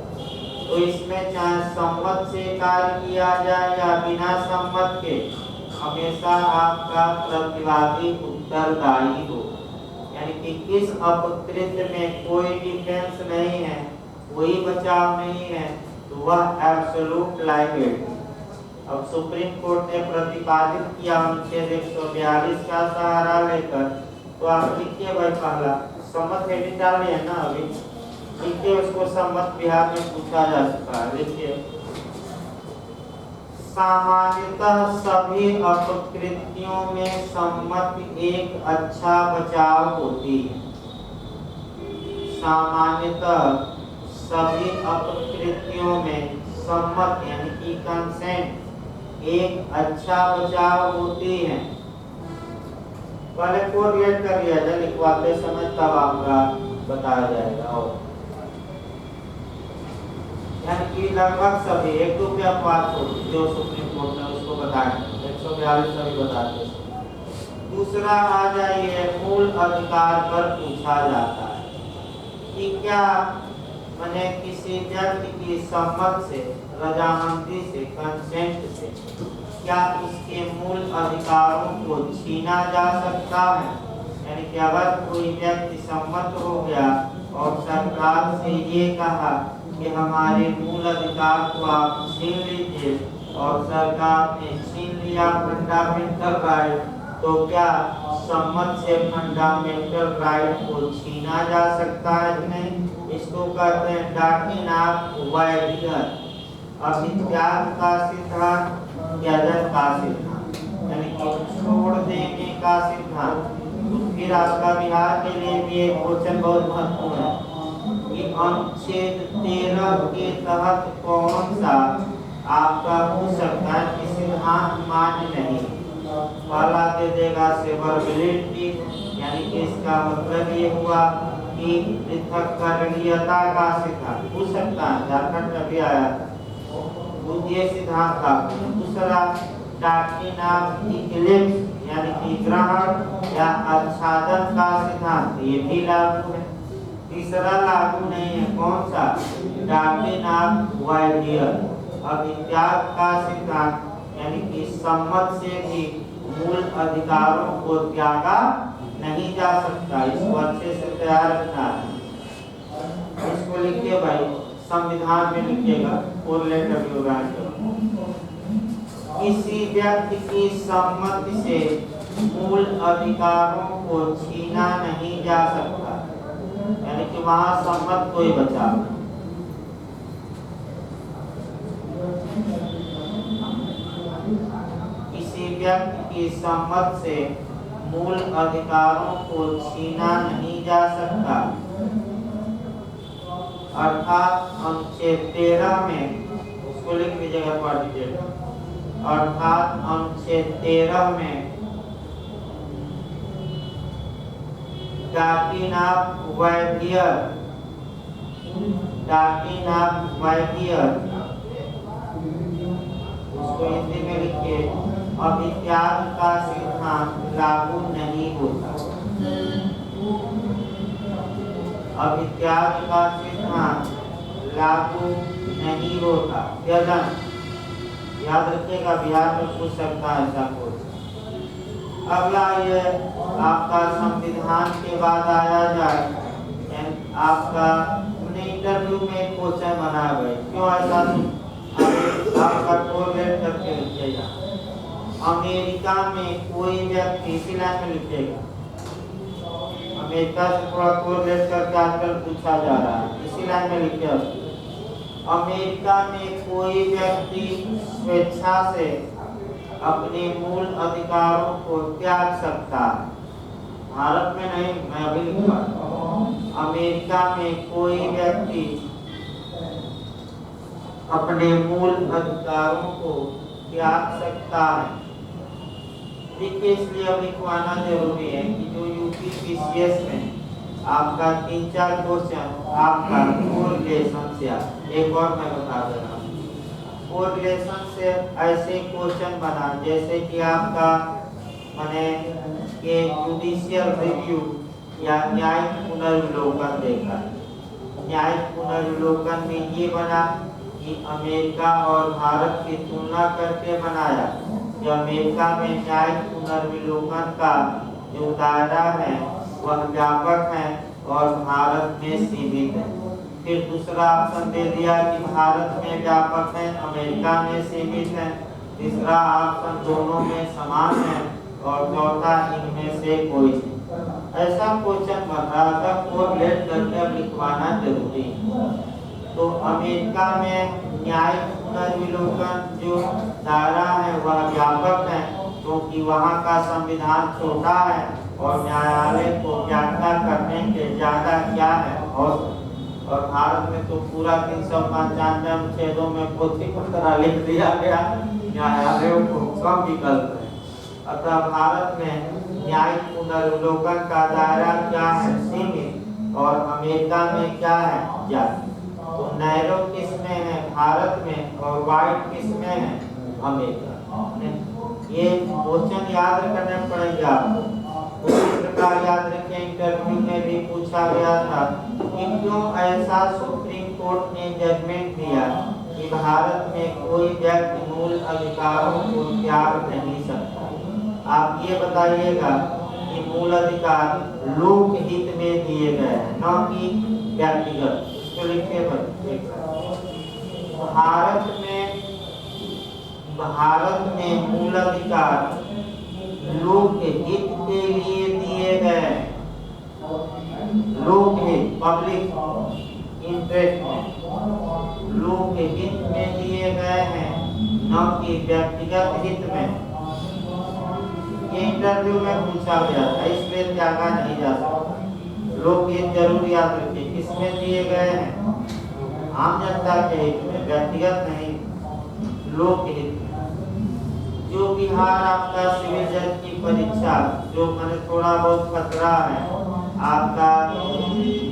A: तो इसमें चाहे सम्मत से कार्य किया जाए या बिना सम्मत के, हमेशा आपका प्रतिवादी उत्तरदायी हो। यानी कि किस अपकृत्य में कोई डिफेंस नहीं है, कोई बचाव नहीं है, तो वह एब्सोल्यूट लायबिलिटी। अब सुप्रीम कोर्ट ने प्रतिपादित किया अनुच्छेद 142 का सहारा लेकर, तो आप लिखिए भाई पहला सम्मत हेडिंग डाल रहे हैं ना अभी, लिखिए उसको सम्मत बिहार में पूछा जा चुका है। लिखिए सामान्यतः सभी अपकृत्यों में सम्मति एक अच्छा बचाव होती है। सामान्यतः सभी अपकृत्यों में सम्मत यानी कि कंसेंट एक अच्छा बचाव होती है। पहले को रिएक्ट कर लिया जाए लिखवाते समय, तब आपका बताया जाएगा। और यानी कि लगभग सभी एक दो पे अपवाद जो सुप्रीम कोर्ट ने उसको बताया 142 सभी बताते। दूसरा आ जाइए मूल अधिकार पर पूछा जाता है कि क्या मैंने किसी व्यक्ति की सम्मत से, रजामंदी से, कंसेंट से क्या उसके मूल अधिकारों को छीना जा सकता है। यानी कि अगर कोई व्यक्ति सम्मत हो गया और सरकार से ये कहा कि हमारे मूल अधिकार को आप छीन लीजिए, और सरकार ने छीन लिया फंडामेंटल राइट, तो क्या सम्मत से फंडामेंटल राइट को छीना जा सकता है कि नहीं। इसको कहते हैं डाकिन ऑफ वायरियर, अभित्याग का सिद्धांत, त्याजन का सिद्धांत, यानी कि छोड़ देने का सिद्धांत। तो फिर आपका बिहार के लिए भी एक क्वेश्चन बहुत महत्वपूर्ण है कि अनुच्छेद 13 के तहत कौन सा आपका पूछ सकता है कि सिद्धांत मान्य नहीं। पहला दे देगा सेवरेबिलिटी, यानी कि इसका मतलब ये हुआ कि पृथक्करणीयता का सिद्धांत पूछ सकता है, झारखंड में भी आया था। द्वितीय सिद्धांत का दूसरा डॉक्ट्रिन ऑफ इक्लिप्स, यानी कि ग्रहण या आच्छादन का सिद्धांत, ये भी लागू है। तीसरा लागू नहीं है, कौन सा? डॉक्ट्रिन ऑफ वाइडियर, अभित्याग का सिद्धांत, यानी कि सम्मत से भी मूल अधिकारों को त्यागा नहीं जा सकता। इसको अच्छे से तैयार रखना है। इसको लिखिए भाई, संविधान में लिखिएगा, कोरिलेटिव विवरण। किसी व्यक्ति की सम्मति से मूल अधिकारों को छीना नहीं जा सकता, यानी कि वहां सम्मत कोई बचा। किसी व्यक्ति की सम्मत से मूल अधिकारों को छीना नहीं जा सकता, अर्थात अनुच्छेद 13 में, उसको लिख लीजिएगा पार्टिकल, अर्थात अनुच्छेद 13 में डॉक्ट्रिन ऑफ वाइडियर, डॉक्ट्रिन ऑफ वाइडियर, उसको हिंदी में लिखिए, अभित्याग का सिद्धांत लागू नहीं होता। अभित्याग का सिद्धांत लागू नहीं होता। यदन याद रखिएगा, बिहार में पूछ सकता है ऐसा कुछ। अगला ये आपका संविधान के बाद आया जाए, आपका इंटरव्यू में क्वेश्चन बना गए, क्यों ऐसा आपका कोरिलेट करके लिखिएगा। अमेरिका में कोई व्यक्ति, इसी लाइन में लिखिएगा, अमेरिका से थोड़ा कोरिलेट करके आजकल पूछा जा रहा है, इसी लाइन में लिखिएगा। अमेरिका में कोई व्यक्ति स्वेच्छा से अपने मूल अधिकारों को त्याग सकता है, भारत में नहीं। मैं अभी लिखा, अमेरिका में कोई व्यक्ति अपने मूल अधिकारों को त्याग सकता है। देखिए, इसलिए अब लिखवाना जरूरी है कि जो यूपी पीसीएस में आपका 3-4 क्वेश्चन आपका कोरिलेशन से, एक और मैं बता दे रहा हूँ, कोरिलेशन से ऐसे क्वेश्चन बना, जैसे कि आपका माने के जुडिशियल रिव्यू या न्यायिक पुनर्विलोकन देखा। न्यायिक पुनर्विलोकन में ये बना कि अमेरिका और भारत की तुलना करके बनाया, जो अमेरिका में न्यायिक पुनर्विलोकन का जो दायरा है वह व्यापक है और भारत में सीमित है। फिर दूसरा ऑप्शन दे दिया कि भारत में व्यापक है, अमेरिका में सीमित है। तीसरा ऑप्शन दोनों में समान है और चौथा इनमें से कोई नहीं। ऐसा क्वेश्चन बन रहा था, कोरिलेट करके लिखवाना जरूरी है। तो अमेरिका में न्यायिक पुनर्विलोकन जो दायरा है वह व्यापक है, क्योंकि वहाँ का संविधान छोटा है और न्यायालय को व्याख्या करने के ज्यादा क्या है और भारत में तो पूरा 395 अनुच्छेदों में पोथी पत्रा लिख दिया गया, न्यायालयों को कम विकल्प है। अतः भारत में न्यायिक पुनर्विलोकन का दायरा क्या है? सीमित। और अमेरिका में क्या है? ज्यादा। तो नैरो किस में है? भारत में। और वाइड किस में है? अमेरिका। ये क्वेश्चन याद करने पड़ेंगे आपको। उसी प्रकार याद रखें, इंटरव्यू में भी पूछा गया था कि क्यों ऐसा सुप्रीम कोर्ट ने जजमेंट दिया कि भारत में कोई व्यक्ति मूल अधिकारों को त्याग नहीं सकता। आप ये बताइएगा कि मूल अधिकार लोक हित में दिए गए हैं, न कि व्यक्तिगत। इसको लिखिए भारत में मूल अधिकार लोक हित के लिए दिए गए, लोक हित पब्लिक इंटरेस्ट में, लोक हित में दिए गए हैं, न कि व्यक्तिगत हित में। ये इंटरव्यू में पूछा गया था, इसलिए त्यागा नहीं जा सकता। लोक हित जरूर याद रखिए, किसमें दिए गए हैं? आम जनता के हित में, व्यक्तिगत नहीं। लोकहित में। जो बिहार आपका सिविल जज की परीक्षा जो मैंने थोड़ा बहुत खतरा है, आपका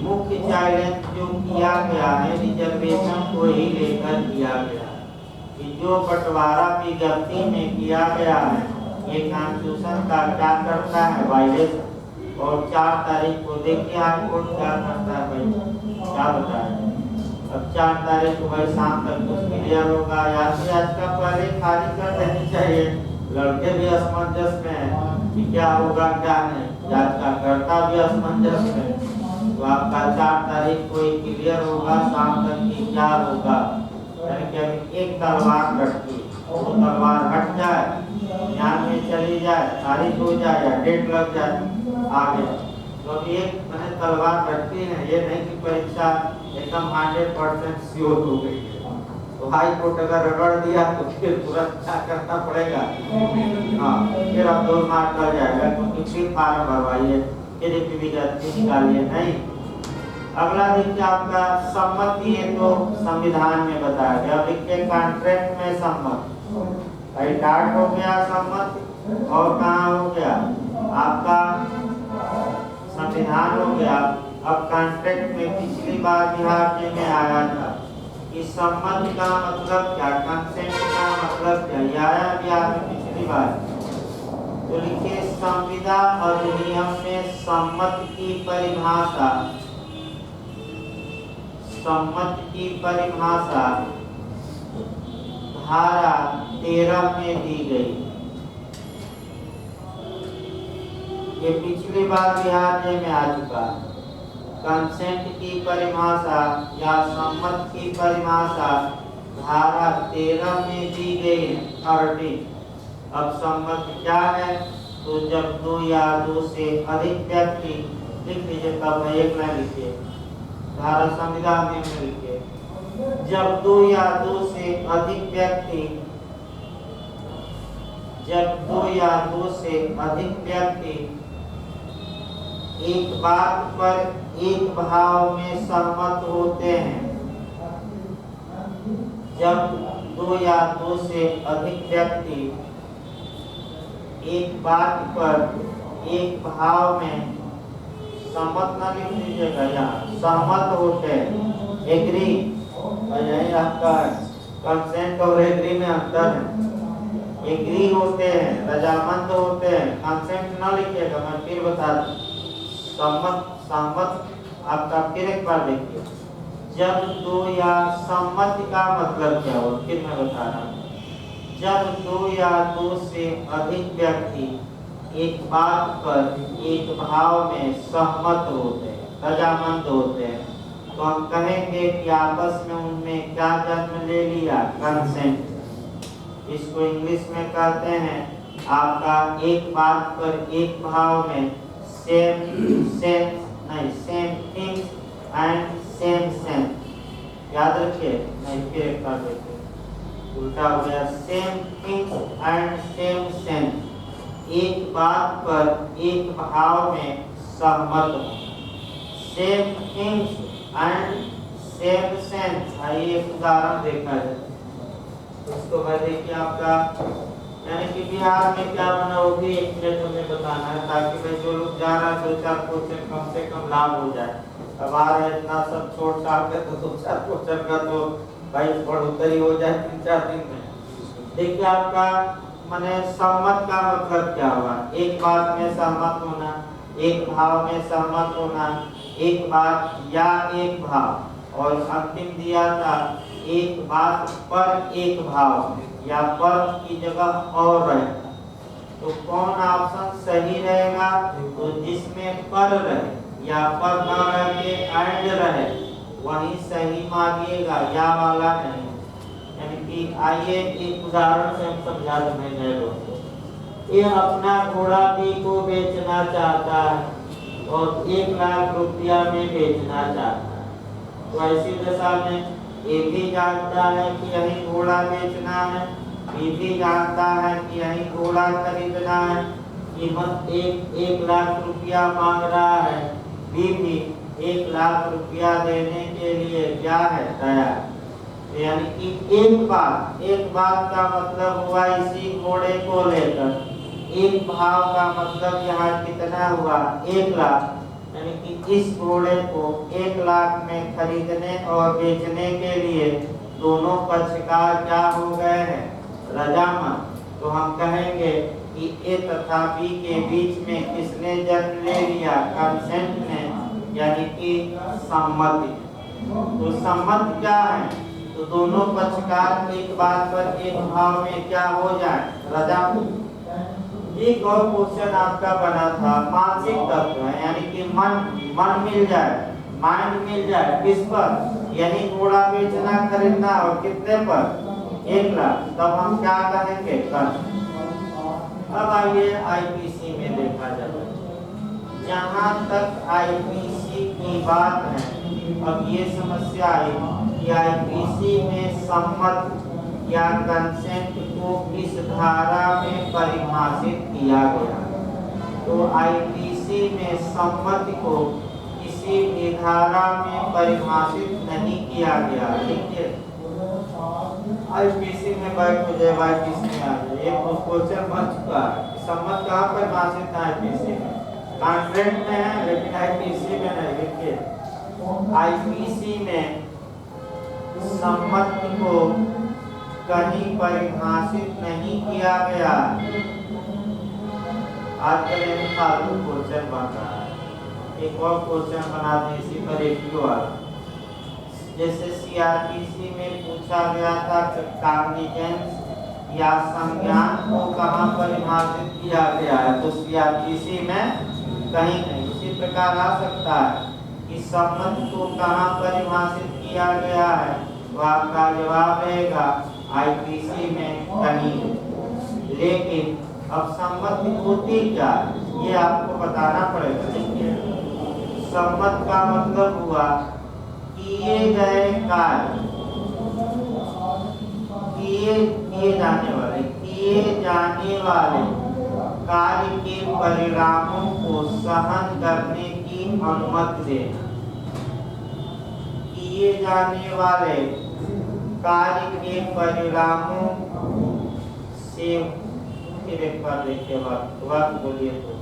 A: मुख्य चैलेंज जो किया गया है रिजर्वेशन को ही लेकर किया गया है कि जो बंटवारा विज्ञप्ति में किया गया है ये कॉन्स्टिट्यूशन का क्या करता है, वायलेशन। और 4 तारीख को देखिए हाई कोर्ट क्या करता है भाई, क्या बताए। अब 4 तारीख को भाई शाम तक कुछ क्लियर होगा, या फिर आज का पहले खाली कर देनी चाहिए। लड़के भी असमंजस में है कि क्या होगा क्या नहीं, आज का कर्ता भी असमंजस में। तो आपका 4 तारीख को क्लियर होगा, शाम तक की क्या होगा। यानी कि अभी एक तलवार लटकी, वो तलवार हट जाए, ध्यान में चली जाए, तारीख हो जाए या डेट लग जाए आगे। तो अभी एक मैंने तलवार लटकी है, ये नहीं कि परीक्षा एकदम 100% श्योर हो गई है। तो हाई कोर्ट अगर रगड़ दिया तो फिर तुरंत क्या करना पड़ेगा, हाँ फिर अब 2 मार्क कर जाएगा, क्योंकि फिर फार्म भरवाइए, फिर एक विज्ञप्ति निकालिए। नहीं, अगला देखिए आपका सम्मति है तो संविधान में बताया गया। देखिए कॉन्ट्रैक्ट में सम्मत, रिटार्ड हो गया सम्मत, और कहाँ हो गया आपका संविधान हो गया। अब कॉन्ट्रैक्ट में पिछली बार बिहार के में आया था कि सम्मति का मतलब क्या, कंसेंट का मतलब क्या, ये आया बिहार में पिछली बार। तो लिखिए संविदा अधिनियम में सम्मति की परिभाषा, सम्मति की परिभाषा धारा 13 में दी गई। ये पिछली बार बिहार में आ चुका। कंसेंट की परिभाषा या सम्मत की परिभाषा धारा 13 में दी गई है, 13। अब सम्मत क्या है, तो जब 2 या 2 से अधिक व्यक्ति, लिख लीजिए तब मैं एक लाइन लिखिए, धारा संविधान में लिखिए, जब 2 या 2 से अधिक व्यक्ति, जब 2 या 2 से अधिक व्यक्ति एक बात पर एक भाव में सहमत होते हैं, जब 2 या 2 से अधिक व्यक्ति एक बात पर एक भाव में सहमत, ना लिख लीजिएगा यहाँ, सहमत होते हैं, एग्री। यही आपका कंसेंट और एग्री में अंतर है। एग्री होते हैं, रजामंद होते हैं, कंसेंट ना लिखिएगा, मैं फिर बता दूं। सम्मत, सम्मत आपका फिर एक बार देखिए, जब 2 या सम्मति का मतलब क्या हो, फिर मैं बता रहा हूँ। जब 2 या 2 से अधिक व्यक्ति एक बात पर एक भाव में सहमत होते हैं, रजामंद होते हैं, तो हम कहेंगे कि आपस में उनमें क्या जन्म ले लिया, कंसेंट। इसको इंग्लिश में कहते हैं आपका एक बात पर एक भाव में same things and same sense. याद रखिए, नहीं फिर एक बार देखिए, उल्टा हो गया, same things and same sense, एक बात पर एक भाव में सहमत हो, same things and same sense. आइए एक उदाहरण देखा जाए, उसको भाई देखिए आपका, यानी कि बिहार में क्या बना होगी, 1 मिनट हमें बताना है, ताकि भाई जो लोग जा रहा है 2-4 क्वेश्चन कम से कम लाभ हो जाए। अब आ रहे इतना सब छोड़ छाड़ के, तो 2-4 क्वेश्चन का तो भाई बढ़ोतरी हो जाए 3-4 दिन में। देखिए आपका माने सहमत का मतलब क्या हुआ, एक बात में सहमत होना, एक भाव में सहमत होना, एक बात या एक भाव, और अंतिम दिया था एक बात पर एक भाव या पर की जगह और रहेगा। तो कौन ऑप्शन सही रहेगा, तो जिसमें पर रहे या पर न रह के एंड रहे वही सही मानिएगा, या वाला नहीं। यानी कि आइए एक उदाहरण से हम समझा दें नए लोगों को। ये अपना घोड़ा भी को बेचना चाहता है और 1 लाख रुपया में बेचना चाहता है, तो ऐसी दशा में ये भी जानता है कि यही घोड़ा बेचना है, ये भी जानता है कि यही घोड़ा खरीदना है, कीमत 1 लाख रुपया मांग रहा है, भी 1 लाख रुपया देने के लिए क्या है, तैयार। यानी कि एक बात का मतलब हुआ इसी घोड़े को लेकर, एक भाव का मतलब यहाँ कितना हुआ 1,00,000, यानी कि इस घोड़े को 1,00,000 में खरीदने और बेचने के लिए दोनों पक्षकार क्या हो गए हैं, रजामंद। तो हम कहेंगे कि ए तथा बी के बीच में किसने जन्म ले लिया, कंसेंट ने, यानी कि सम्मति। तो सम्मत क्या है, तो दोनों पक्षकार एक बात पर एक भाव में क्या हो जाए, रजामंद। एक और क्वेश्चन आपका बना था मानसिक तत्व है, यानी कि मन मिल जाए, माइंड मिल जाए, किस पर, यानी घोड़ा बेचना खरीदना और कितने पर, 1,00,000। तब हम क्या कहेंगे, कर। अब आइए आईपीसी में देखा जाए। जहाँ तक आईपीसी की बात है, अब ये समस्या आई कि आईपीसी में सम्मत या कंसेंट को किस धारा में परिभाषित किया गया। तो आईपीसी में सम्मति को किसी भी धारा में परिभाषित नहीं किया गया। देखिए आईपीसी में बैठ हो जाए, आईपीसी में आ जाए, एक क्वेश्चन बन चुका है। सम्मत कहाँ परिभाषित है, आईपीसी में, कॉन्ट्रैक्ट में है लेकिन आईपीसी में नहीं। देखिए आईपीसी में सम्मति को कहीं परिभाषित नहीं किया गया। आज कल फालतू क्वेश्चन बन रहा है। एक और क्वेश्चन बना दें इसी पर एक वाला, जैसे सीआरपीसी में पूछा गया था कि कॉग्निजेंस या संज्ञान को कहाँ परिभाषित किया गया है, तो सीआरपीसी में कहीं नहीं। उसी प्रकार आ सकता है कि सम्मति को कहाँ परिभाषित किया गया है, तो आपका जवाब रहेगा आईपीसी में कहीं। लेकिन अब सम्मति होती क्या है, ये आपको बताना पड़ेगा। देखिए सम्मत का मतलब हुआ किए गए कार्य, किए जाने वाले कार्य के परिणामों को सहन करने की अनुमति देना। किए जाने वाले कार्य के परिणामों से, फिर एक बार देखिए बात बोलिए, तो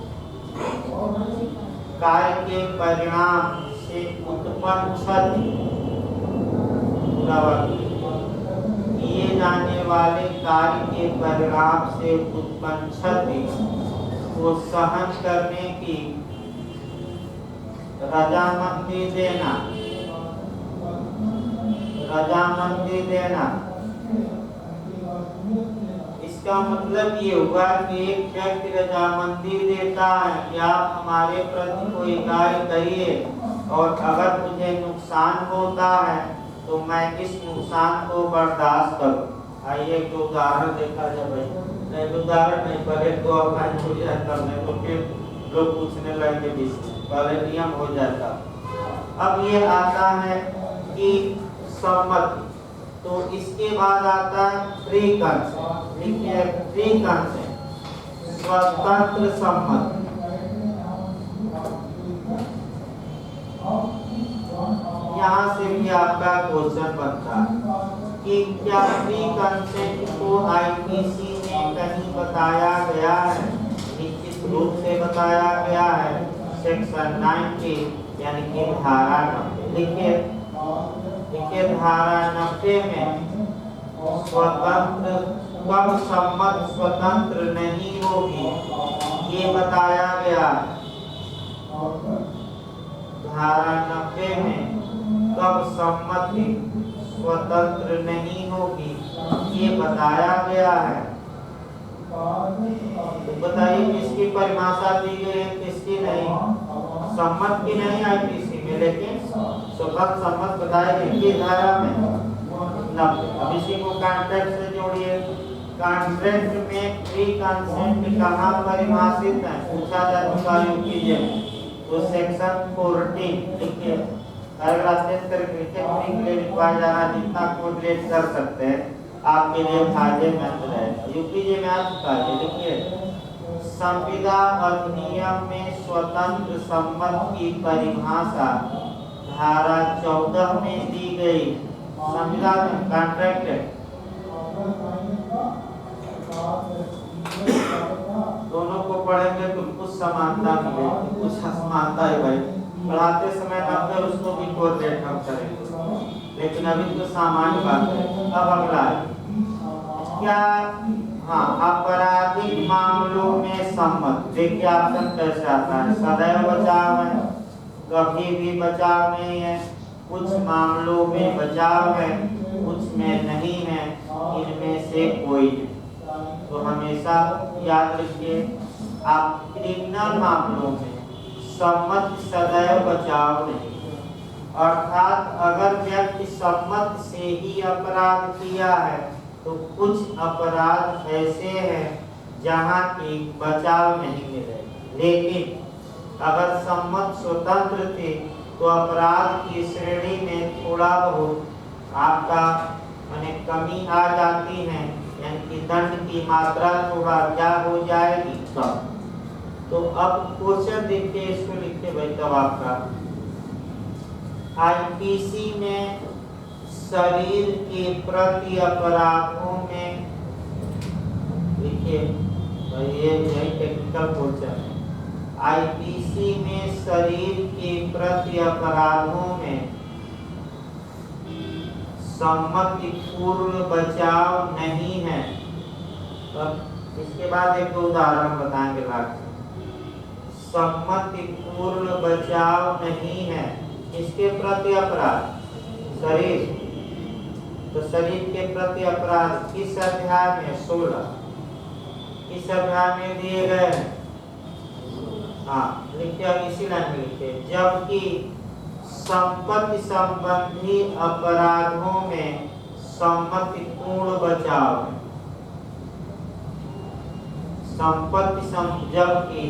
A: कार्य के परिणाम से उत्पन्न क्षति, पूरा वाक्य, किए जाने वाले कार्य के परिणाम से उत्पन्न क्षति को सहन करने की रजामंदी देना। इसका मतलब ये हुआ कि एक व्यक्ति रजामंदी देता है कि आप हमारे प्रति कोई कार्य करिए और अगर मुझे नुकसान होता है तो मैं इस नुकसान को बर्दाश्त करूं। आइए एक उदाहरण देखा जाए भाई, उदाहरण नहीं, पहले तो अपना छूट जाता है तो फिर लोग पूछने लगे, पहले नियम हो जाता। अब ये आता है कि सम्मति, तो इसके बाद आता है फ्री कंसेंट। देखिए फ्री कंसेंट, स्वतंत्र सम्मति। यहाँ से भी आपका क्वेश्चन बनता है कि क्या फ्री कंसेंट को आईपीसी में कहीं बताया गया है, निश्चित रूप से बताया गया है, सेक्शन 90 यानी कि धारा 90। देखिए धारा 90 में स्वतंत्र कब सम्मत स्वतंत्र नहीं होगी ये बताया गया है। धारा 90 में कब सम्मति स्वतंत्र नहीं होगी ये बताया गया है। तो बताइए किसकी परिभाषा दी गई है, किसकी नहीं, सम्मत की नहीं आईपीसी में, लेकिन स्वतंत्र सम्मत बताया गया किस धारा में, 90। अब इसी को कॉन्ट्रैक्ट से जोड़िए। कॉन्ट्रैक्ट में फ्री कंसेंट कहाँ परिभाषित है, पूछा जा चुका यूपीजे में, तो सेक्शन 14 लिखिए। पैराग्राफ चेंज करके के लिए लिखवाया जाना, जितना कोड रेट कर सकते हैं आपके लिए फायदेमंद रहेगा। यूपीजे में आ चुका है। देखिए संविदा अधिनियम में स्वतंत्र सम्मत की परिभाषा धारा 14 में दी गई। संविधान में कॉन्ट्रैक्ट है, दोनों को पढ़ेंगे तो कुछ समानता मिलेगी, कुछ असमानता है भाई। पढ़ाते समय ना फिर उसको भी कोरिलेट हम करेंगे, लेकिन अभी तो सामान्य बात है। अब अगला है क्या, हाँ, आपराधिक मामलों में सम्मत। देखिए ऑप्शन कैसे आता है, सदैव बचाव है, कभी भी बचाव नहीं है, कुछ मामलों में बचाव है, कुछ में नहीं है, इनमें से कोई नहीं। तो हमेशा याद रखिए, आप क्रिमिनल मामलों में सम्मत सदैव बचाव नहीं, अर्थात अगर व्यक्ति सम्मत से ही अपराध किया है तो कुछ अपराध ऐसे हैं जहां की बचाव नहीं मिलेगा, लेकिन अगर सम्मत स्वतंत्र थे तो अपराध की श्रेणी में थोड़ा बहुत आपका माने कमी आ जाती है, यानी कि दंड की मात्रा थोड़ा क्या हो जाएगी कम। तो अब क्वेश्चन देखिए, इसको लिखिए भाई तब आपका आईपीसी में शरीर के प्रति अपराधों में, देखिए ये टेक्निकल क्वेश्चन है, आईपीसी में शरीर के प्रति अपराधों में सम्मति पूर्व बचाव नहीं है। अब इसके बाद एक उदाहरण बताएंगे लास्ट, सम्मति पूर्ण बचाव नहीं है इसके प्रति अपराध शरीर, तो शरीर के प्रति अपराध किस अध्याय में, 16 किस अध्याय में दिए गए हैं। हाँ लिखिए, अब इसी लाइन में लिखिए, जबकि संपत्ति संबंधी अपराधों में सम्मति पूर्ण बचाव है, जबकि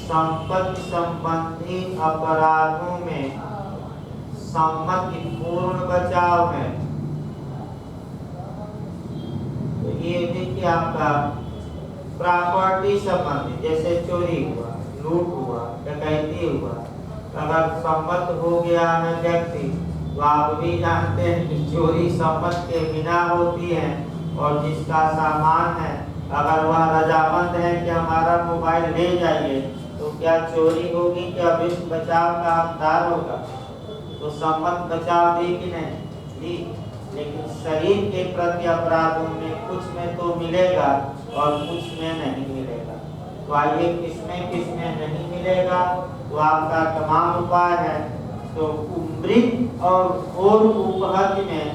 A: संपत्ति संबंधी अपराधों में सम्मति पूर्ण बचाव है। तो ये देखिए आपका प्रॉपर्टी संबंधी, जैसे चोरी हुआ, लूट हुआ, डकैती हुआ, अगर सम्मत हो गया है व्यक्ति, तो आप भी जानते हैं कि चोरी सम्मत के बिना होती है, और जिसका सामान है अगर वह रजामंद है कि हमारा मोबाइल ले जाइए, तो क्या चोरी होगी, क्या विश्व बचाव का हकदार होगा। तो सम्मत बचाव दी कि नहीं दी, लेकिन शरीर के प्रति अपराधों में कुछ में तो मिलेगा और कुछ में नहीं मिलेगा। तो आइए किसमें नहीं मिलेगा, तो आपका तमाम उपाय है, तो मृत और घोर उपहत्य में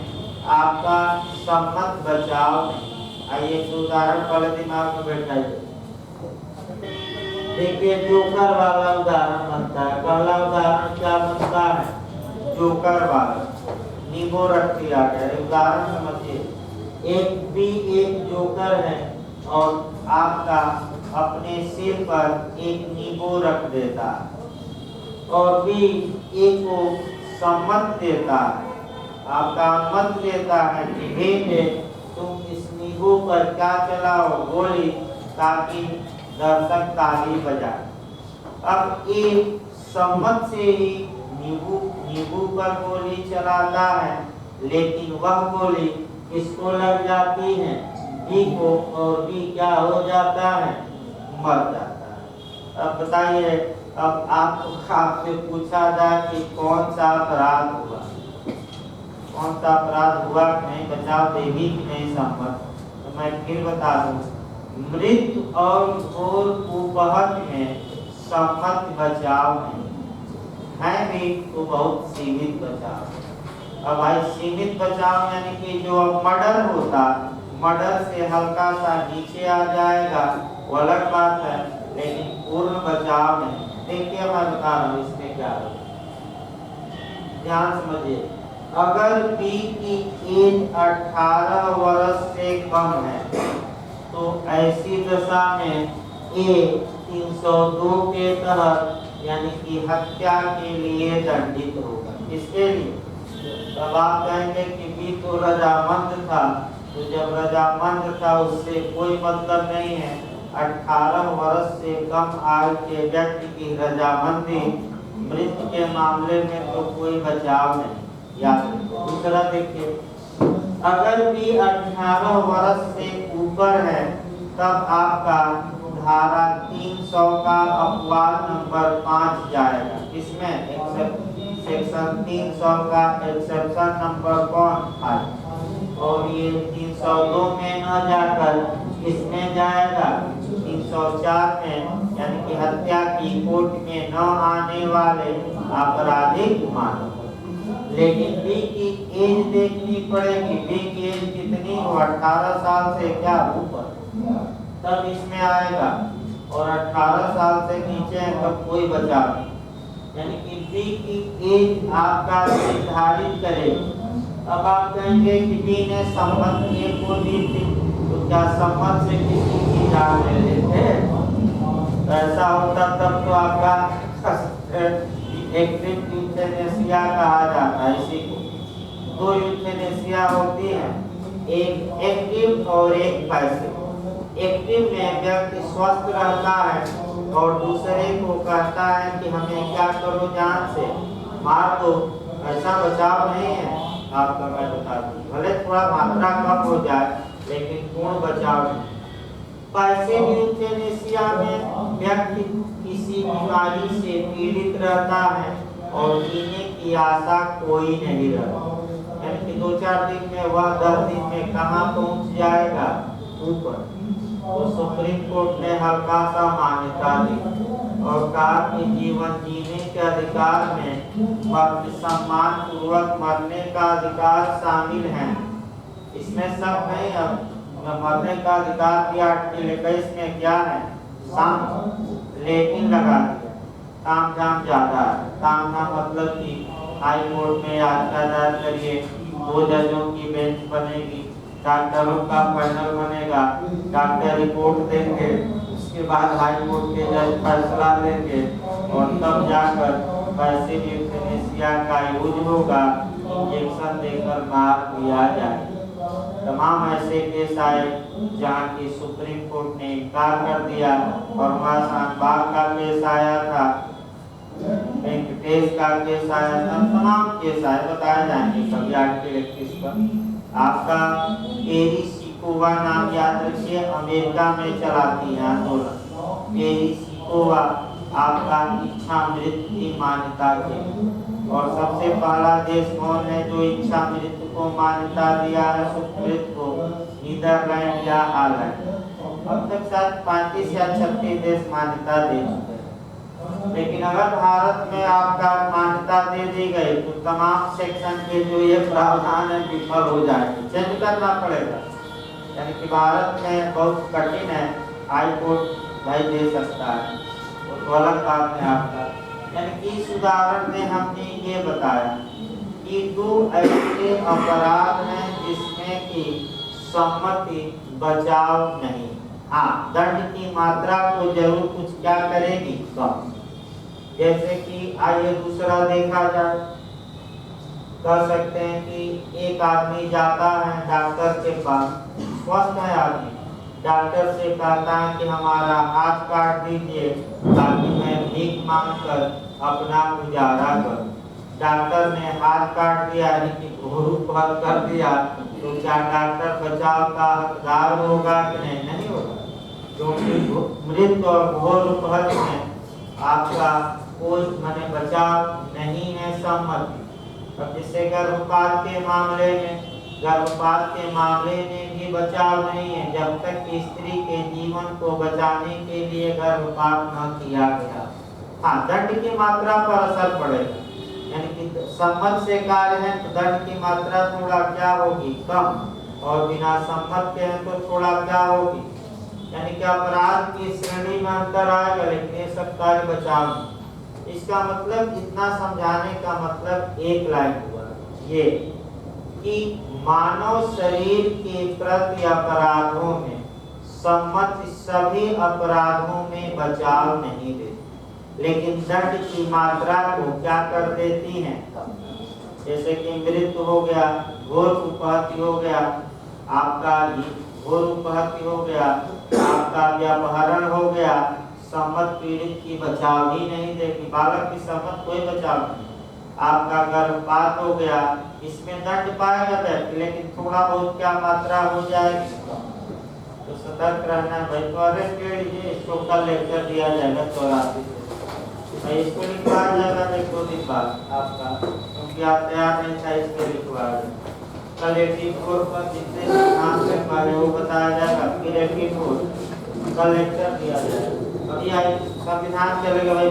A: आपका सम्मत बचाव नहीं। आइए उदाहरण पहले दिमाग में बैठाइए, देखिए जोकर वाला उदाहरण बनता है। पहला उदाहरण क्या बनता है, जोकर वाला, नींबू रख दिया गया, उदाहरण समझिए, एक जोकर है और आपका अपने सिर पर एक नींबू रख देता है और भी एक को सम्मत देता है, आपका मत देता है कि हे तुम इस नींबू पर क्या चलाओ, गोली, ताकि दर्शक ताली बजाए। अब एक सम्मत से ही नींबू पर गोली चलाता है, लेकिन वह गोली किसको लग जाती है, बी को, और बी क्या हो जाता है, मर जाता है। अब बताइए, अब आपसे पूछा जाए कि कौन सा अपराध हुआ, कौन सा अपराध हुआ कि नहीं, बचाव देगी कि नहीं सम्मत, तो मैं फिर बता दूं, मृत और घोर उपहत्य में सम्मत बचाव नहीं है, भी तो बहुत सीमित बचाव। अब भाई सीमित बचाव यानी कि जो मर्डर होता, मर्डर से हल्का सा नीचे आ जाएगा, वो अलग बात है, लेकिन पूर्ण बचाव नहीं। देखिए मैं बता रहा हूँ इसमें क्या है, ध्यान समझिए, अगर बी की एज 18 वर्ष से कम है तो ऐसी दशा में ए 302 के तहत यानी कि हत्या के लिए दंडित होगा। इसके लिए तब आप कहेंगे कि बी तो रजामंद था, तो जब रजामंद था उससे कोई मतलब नहीं है, 18 वर्ष से कम आयु के व्यक्ति की रजामंदी, मृत्यु के मामले में तो कोई बचाव नहीं। याद रखिए। दूसरा देखिए, अगर भी 18 वर्ष से ऊपर है तब आपका धारा 300 का अपवाद नंबर 5 जाएगा। इसमें सेक्शन 300 का एक्सेप्शन नंबर कौन 5, और ये 302 में न जाकर इसमें जाएगा 304 में, यानी कि हत्या की कोर्ट में न आने वाले आपराधिक मानव। लेकिन बी की एज देखनी पड़ेगी। बी की एज कितनी हो, 18 साल से क्या ऊपर, तब इसमें आएगा। और 18 साल से नीचे है तब कोई बचाव नहीं। यानी कि बी की एज आपका निर्धारित करेगी। अब आप कहेंगे कि बी ने संबंध ए को दी थी, तो क्या संबंध से किसी की जान ले लेते? ऐसा होता तब तो आपका एक्टिव यूथेनेसिया कहा जाता है। इसी को 2 यूथेनेसिया होती है, एक एक्टिव और एक पैसिव। एक्टिव में व्यक्ति स्वस्थ रहता है और दूसरे को कहता है कि हमें क्या करो, जान से मार दो। ऐसा बचाव नहीं है आपका, मैं बता दूं। भले थोड़ा मात्रा कम हो जाए लेकिन पूर्ण बचाव नहीं। पैसिव यूथेनेसिया में व्यक्ति किसी बीमारी से पीड़ित रहता है और जीने की आशा कोई नहीं रहती। यानी कि 2-4 दिन में वह 10 दिन में कहाँ पहुँच जाएगा, ऊपर। तो सुप्रीम कोर्ट ने हल्का सा मान्यता दी और कहा कि जीवन जीने के अधिकार में सम्मान पूर्वक मरने का अधिकार शामिल है। इसमें सब नहीं। अब मरने का अधिकार दिया आर्टिकल 21 में क्या है, लेकिन लगा दिया ताम झाम ज्यादा है। ताम झाम मतलब कि हाई कोर्ट में याचिका दायर करिए, 2 जजों की बेंच बनेगी, डॉक्टरों का पैनल बनेगा, डॉक्टर रिपोर्ट देंगे, उसके बाद हाई कोर्ट के जज फैसला लेंगे और तब जाकर पैसिव यूथेनेसिया का यूज होगा, इंजेक्शन देकर मार दिया जाए। तमाम ऐसे केस आए जहाँ की सुप्रीम कोर्ट ने इनकार कर दिया। और वहाँ शानबाग का केस आया था, वेंकटेश का केस आया था, तमाम केस आए, बताए जाएंगे कभी आर्टिकल 21 पर। आपका एरी सिकोवा नाम याद रखिए, अमेरिका में चलाती है आंदोलन। एरी सिकोवा आपका इच्छा मृत्यु की मान्यता के, और सबसे पहला देश कौन है जो इच्छा मृत्यु को मान्यता दिया है सुकृत को, नीदरलैंड या हॉलैंड। अब तक शायद 35 या 36 देश मान्यता दे चुके हैं। लेकिन अगर भारत में आपका मान्यता दे दी गई तो तमाम सेक्शन के जो ये प्रावधान है विफल हो जाएंगे, चेंज करना पड़ेगा। यानी कि भारत में बहुत कठिन है, हाई कोर्ट भाई दे सकता है, तो अलग बात है आपका। यानी कि इस उदाहरण में हमने ये बताया कि 2 ऐसे अपराध हैं जिसमें कि सम्मति बचाव नहीं। हाँ, दंड की मात्रा को जरूर कुछ क्या करेगी, कम। जैसे कि आइए दूसरा देखा जाए, कह सकते हैं कि एक आदमी जाता है डॉक्टर के पास, स्वस्थ है आदमी, डॉक्टर से कहता है कि हमारा हाथ काट दीजिए ताकि मैं भीख मांगकर अपना गुजारा करूं। डॉक्टर ने हाथ काट दिया, यानी कि घोर कर दिया, तो क्या डॉक्टर बचाव का हकदार होगा कि नहीं? नहीं होगा, क्योंकि मृत्यु और घोर उपहत में आपका कोई माने बचाव नहीं है, सम्मति। अब जैसे गर्भपात के मामले में, गर्भपात के मामले में भी बचाव नहीं है जब तक कि स्त्री के जीवन को बचाने के लिए गर्भपात न किया गया। हाँ, दंड की मात्रा पर असर पड़ेगा, यानी कि सम्मत से कार्य है तो दंड की मात्रा थोड़ा क्या होगी, कम, और बिना सम्मत के हैं तो थोड़ा क्या होगी, यानी कि अपराध की श्रेणी में अंतर आएगा, लेकिन ये सब कार्य बचाव नहीं। इसका मतलब, इतना समझाने का मतलब एक लाइन हुआ ये कि मानव शरीर के प्रति अपराधों में सम्मत सभी अपराधों में बचाव नहीं देती, लेकिन दंड की मात्रा को क्या कर देती हैं, जैसे कि मृत्यु हो गया, घोर उपहत्या हो गया, आपका घोर उपहत्या हो गया, आपका व्यापहरण हो गया, सम्मत पीड़ित की बचाव ही नहीं देगी, बालक की सम्मत कोई बचाव नहीं। आपका गर्भपात हो गया, इसमें दंड पाएगा व्यक्ति, लेकिन थोड़ा बहुत क्या मात्रा हो जाएगी, तो सतर्क रहना है भाई। तो अरेस्ट ले लीजिए इसको, कल लेक्चर दिया जाएगा 84 से भाई, इसको लिखवाया जाएगा 1-2 दिन बाद आपका, क्योंकि आप तैयार नहीं था इसके लिखवाया। कल 84 पर जितने नाम से पहले वो बताया जाएगा, फिर 84 कल लेक्चर दिया जाएगा। अभी संविधान चलेगा भाई।